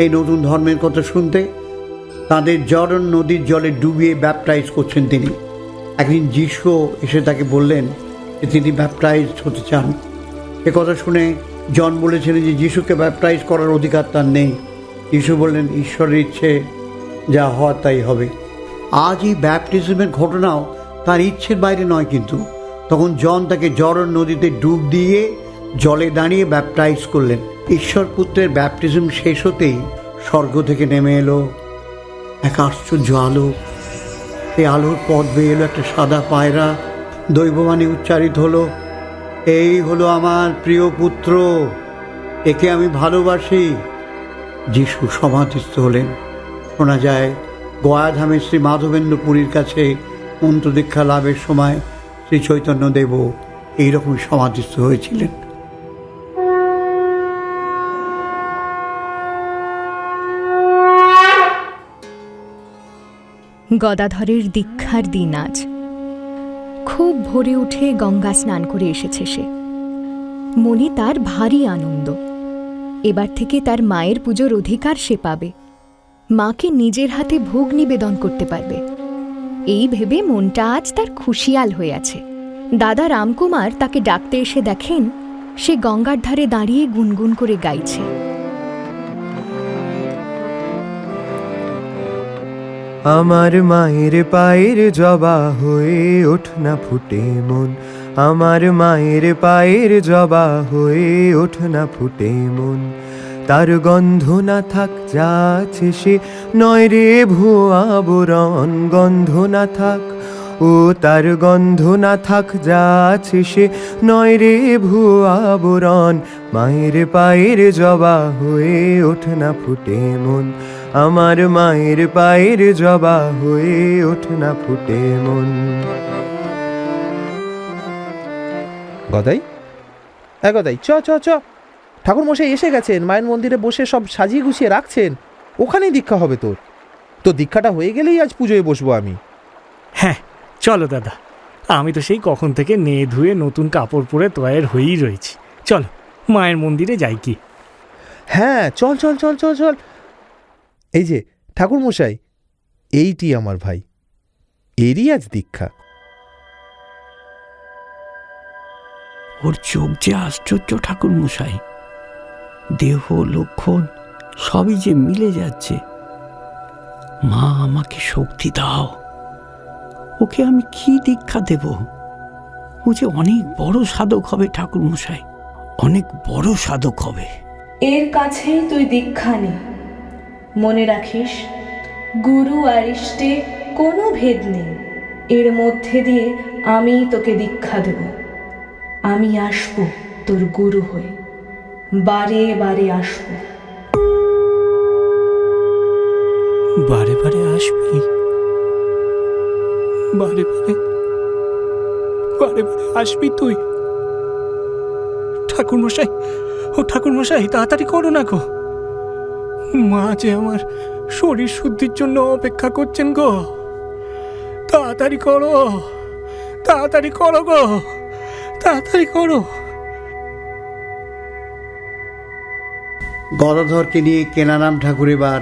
এই নতুন ধর্মের কথা শুনতে, তাদের জর্ডন নদীর জলে ডুবিয়ে ব্যাপটাইজ করছেন তিনি। একদিন যিশু এসে তাকে বললেন যে তিনি ব্যাপটাইজ হতে চান। এ কথা শুনে জন বলেছিলেন যে যিশুকে ব্যাপটাইজ করার অধিকার তার নেই। যিশু বললেন, ঈশ্বরের ইচ্ছে যা হওয়ার তাই হবে। আজ এই ব্যাপটিজমের ঘটনাও তার ইচ্ছের বাইরে নয়, কিন্তু তখন জন তাকে জর্ডন নদীতে ডুব দিয়ে জলে দাঁড়িয়ে ব্যাপটাইজ করলেন। ঈশ্বর পুত্রের ব্যাপটিজম শেষ হতেই স্বর্গ থেকে নেমে এলো এক আশ্চর্য আলো। এই আলোর পথ বেয়ে এলো একটা সাদা পায়রা। দৈববাণী উচ্চারিত হলো, এই হলো আমার প্রিয় পুত্র, একে আমি ভালোবাসি। যিশু সমাধিস্থ হলেন। শোনা যায় গয়াধামের শ্রী মাধবেন্দ্র পুরীর কাছে মন্ত্রদীক্ষা লাভের সময় শ্রী চৈতন্যদেবও এইরকম সমাধিস্থ হয়েছিলেন। গদাধরের দীক্ষার দিন আজ। খুব ভোরে উঠে গঙ্গা স্নান করে এসেছে সে। মনে তার ভারী আনন্দ। এবার থেকে তার মায়ের পুজোর অধিকার সে পাবে, মাকে নিজের হাতে ভোগ নিবেদন করতে পারবে। এই ভেবে মনটা আজ তার খুশিয়াল হয়ে আছে। দাদা রামকুমার তাকে ডাকতে এসে দেখেন সে গঙ্গার ধারে দাঁড়িয়ে গুনগুন করে গাইছে। আমার মায়ের পায়ের জবা হয়ে ওঠ না ফুটে মন, আমার মায়ের পায়ের জবা হয়ে ওঠ না ফুটে মন। তার গন্ধ না থাক যা আছে সে নয় রে ভুয়া বরণ, গন্ধ না থাক ও তার গন্ধ না থাক যা আছে সে নয় রে ভুয়া বরণ। মায়ের পায়ের জবা হয়ে ওঠ না ফুটে মন, আমার মায়ের পায়ের জবা হয়ে ওঠ না ফুটে মন। গদাই, গদাই, চ চ চ, ঠাকুর মশাই এসে গেছেন, মায়ের মন্দিরে বসে সব সাজিয়ে গুছিয়ে রাখছেন। ওখানেই দীক্ষা হবে তোর। তো দীক্ষাটা হয়ে গেলেই আজ পুজোয় বসবো আমি। হ্যাঁ চলো দাদা, আমি তো সেই কখন থেকে নেয়ে ধুয়ে নতুন কাপড় পরে তৈরি হয়েই রয়েছি। চলো মায়ের মন্দিরে যাই কি? হ্যাঁ চল চল চল চল চল। এই যে ঠাকুর মশাই, এইটি আমার ভাই, এরই আজ দীক্ষা। ওর চোখ যে আশ্চর্য ঠাকুর মশাই, দেহ লক্ষণ সবই যে মিলে যাচ্ছে। মা আমাকে শক্তি দাও, ওকে আমি কি দীক্ষা দেব? ও যে অনেক বড় সাধক হবে ঠাকুর মশাই, অনেক বড় সাধক হবে। এর কাছেই তুই দীক্ষা নে। মনে রাখিস, গুরু আর ইষ্টে কোনো ভেদ নেই। এর মধ্যে দিয়ে আমি তোকে দীক্ষা দেব। আমি আসব তোর গুরু হয়ে, বারে বারে আসব। বারে বারে আসবি? বারে বারে বারে বারে আসবি তুই? ঠাকুরমশাই, ও ঠাকুরমশাই, তাড়াতাড়ি করো না গো। মা যে আমার শরীর শুদ্ধির জন্য অপেক্ষা করছেন গো। তাড়াতাড়ি করো, তাড়াতাড়ি করো গো, তাড়াতাড়ি করো। গদাধরকে নিয়ে কেনারাম ঠাকুর এবার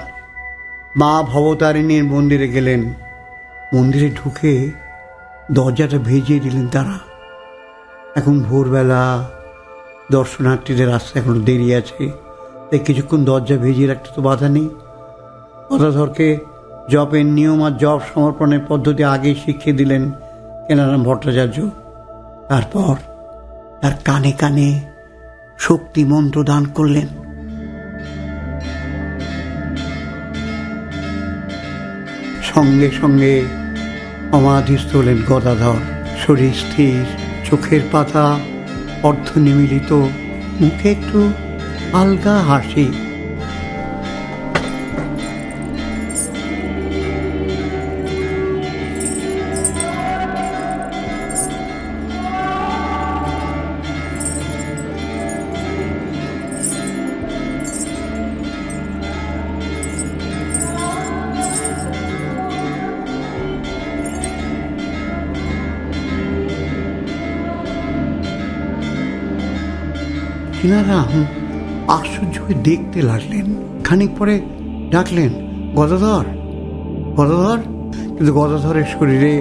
মা ভবতারিণীর মন্দিরে গেলেন। মন্দিরে ঢুকে দরজাটা ভেজিয়ে দিলেন তারা। এখন ভোরবেলা, দর্শনার্থীদের আসতে এখনো দেরি আছে, তাই কিছুক্ষণ দরজা ভেজিয়ে রাখতে তো বাধা নেই। গদাধরকে জপের নিয়ম আর জপ সমর্পণের পদ্ধতি আগেই শিখিয়ে দিলেন কেনারাম ভট্টাচার্য। তারপর তার কানে কানে শক্তি মন্ত্র দান করলেন। সঙ্গে সঙ্গে সমাধিস্থ হলেন গদাধর। শরীর স্থির, চোখের পাতা অর্ধনিমিলিত, মুখে একটু হালকা হাসি। কিনারাম আশ্চর্য হয়ে দেখতে লাগলেন। খানিক পরে ডাকলেন, গদাধর, গদাধর। কিন্তু গদাধরের শরীরে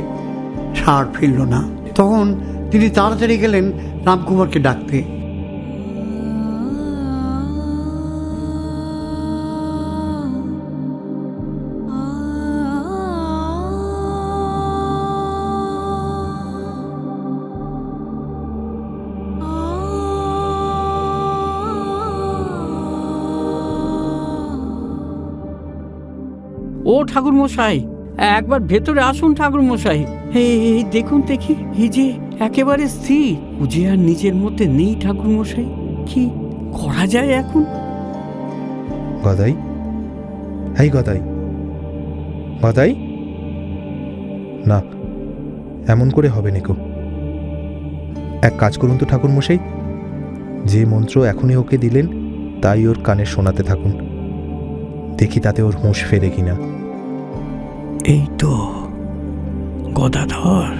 সাড় ফিরল না। তখন তিনি তাড়াতাড়ি গেলেন রামকুমারকে ডাকতে। ও ঠাকুর মশাই, একবার ভেতরে আসুন ঠাকুর মশাই। এই দেখুন দেখি, এই যে একেবারে স্থির, বুঝে আর নিজের মধ্যে নেই ঠাকুর মশাই। কি করা যায় এখন? গদাই, এই গদাই, গদাই, না এমন করে হবে নিকো। এক কাজ করুন তো ঠাকুর মশাই, যে মন্ত্র এখনই ওকে দিলেন তাই ওর কানে শোনাতে থাকুন, দেখি তাতে ওর হুঁশ ফেরে কিনা। এই তো গদাধর,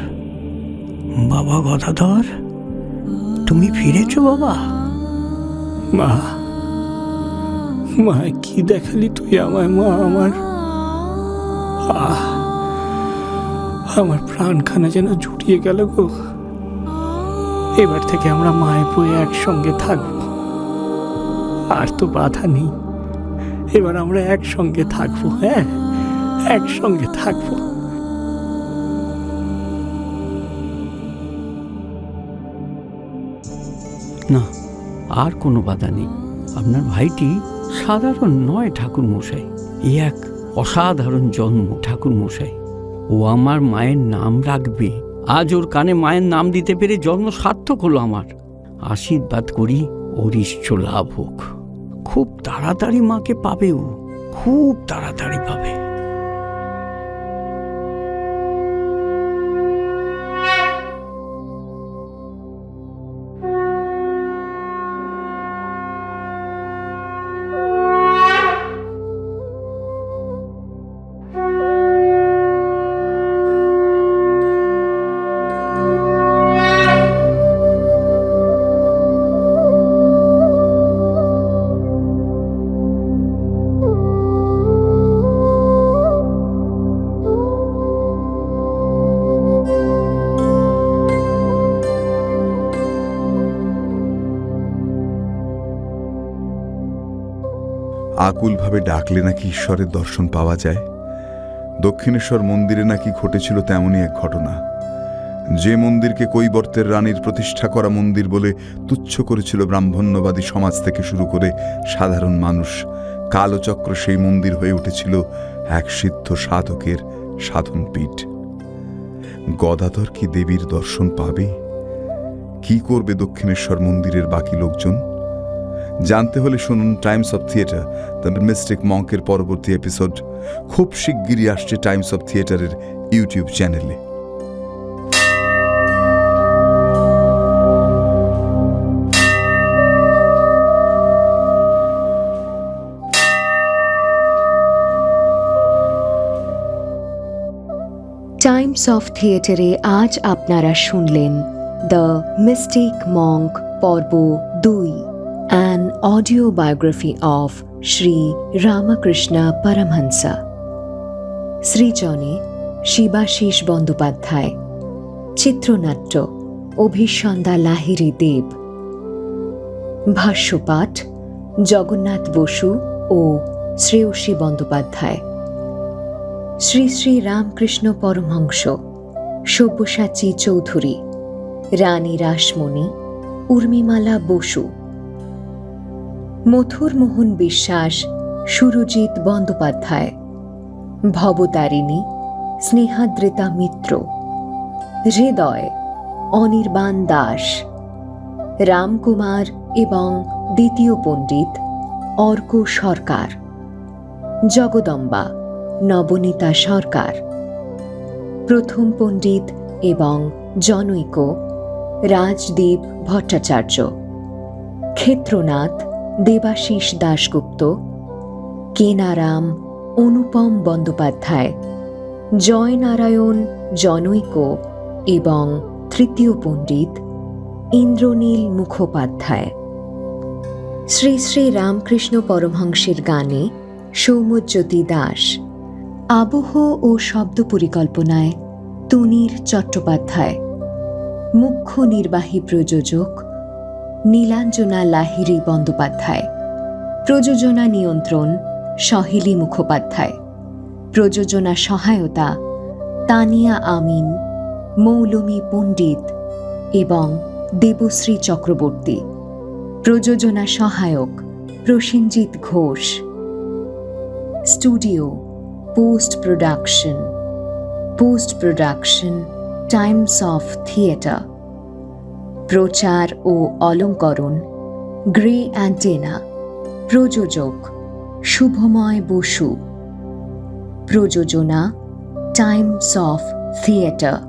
বাবা গদাধর, তুমি ফিরেছো বাবা? মা, মা কি দেখালি তুই আমায় মা? আমার প্রাণখানা যেন জুড়িয়ে গেল গো। এবার থেকে আমরা মায়ে বয়ে একসঙ্গে থাকবো, আর তো বাধা নেই। এবার আমরা একসঙ্গে থাকবো, হ্যাঁ একসঙ্গে থাকবো। না, আর কোনো বাধা নেই। আপনার ভাইটি সাধারণ নয় ঠাকুর মশাই, এ এক অসাধারণ জন্ম ঠাকুর মশাই। ও আমার মায়ের নাম রাখবে। আজ ওর কানে মায়ের নাম দিতে পেরে জন্ম সার্থক হলো আমার। আশীর্বাদ করি ওর ইষ্ট লাভ হোক। খুব তাড়াতাড়ি মাকে পাবে, ও খুব তাড়াতাড়ি পাবে। আকুলভাবে ডাকলে নাকি ঈশ্বরের দর্শন পাওয়া যায়। দক্ষিণেশ্বর মন্দিরে নাকি ঘটেছিল তেমনই এক ঘটনা। যে মন্দিরকে কৈবর্তের রানীর প্রতিষ্ঠা করা মন্দির বলে তুচ্ছ করেছিল ব্রাহ্মণ্যবাদী সমাজ থেকে শুরু করে সাধারণ মানুষ, কালচক্র সেই মন্দির হয়ে উঠেছিল এক সিদ্ধ সাধকের সাধনপীঠ। গদাধর কি দেবীর দর্শন পাবে? কি করবে দক্ষিণেশ্বর মন্দিরের বাকি লোকজন? জানতে হলে শুনুন times of theatre the mystic মঙ্কের পরবর্তী এপিসোড। খুব শিগগিরই আসছে টাইমস অফ থিয়েটারের ইউটিউব চ্যানেলে। টাইমস অফ থিয়েটারে আজ আপনারা শুনলেন দ্য মিস্টিক মঙ্ক পর্ব 2, an audio biography of Sri Ramakrishna Paramhansa. সৃজনে Shibashis Bandyopadhyay, চিত্রনাট্য অভিসন্ধ্যা লাহিড়ী দেব, ভাষ্যপাঠ জগন্নাথ বসু ও শ্রেয়সী বন্দ্যোপাধ্যায়। শ্রী শ্রী রামকৃষ্ণ পরমহংস, সব্যসাচী চৌধুরী, রানী রাসমণি উর্মিমালা বসু, মথুর মোহন বিশ্বাস, সুরজিৎ বন্দ্যোপাধ্যায়, ভবতারিণী স্নেহাদ্রিতা মিত্র, হৃদয় অনির্বাণ দাস, রামকুমার এবং দ্বিতীয় পণ্ডিত অর্ক সরকার, জগদম্বা নবনীতা সরকার, প্রথম পণ্ডিত এবং জনৈক রাজদীপ ভট্টাচার্য, ক্ষেত্রনাথ দেবাশিস দাশগুপ্ত, কেনারাম অনুপম বন্দ্যোপাধ্যায়, জয়নারায়ণ জনৈক এবং তৃতীয় পণ্ডিত ইন্দ্রনীল মুখোপাধ্যায়। শ্রী শ্রী রামকৃষ্ণ পরমহংসের গানে সৌম্যজ্যোতি দাস, আবহ ও শব্দ পরিকল্পনায় তুনির চট্টোপাধ্যায়, মুখ্য নির্বাহী প্রযোজক নীলাঞ্জনা লাহিড়ী বন্দ্যোপাধ্যায়, প্রযোজনা নিয়ন্ত্রণ সহেলী মুখোপাধ্যায়, প্রযোজনা সহায়তা তানিয়া আমিন, মৌলমী পণ্ডিত এবং দেবশ্রী চক্রবর্তী, প্রযোজনা সহায়ক Prosenjit Ghosh, studio post production Times of theatre, প্রচার ও অলঙ্করণ গ্রে অ্যান্টেনা, প্রযোজক শুভময় বসু, প্রযোজনা টাইমস অফ থিয়েটার।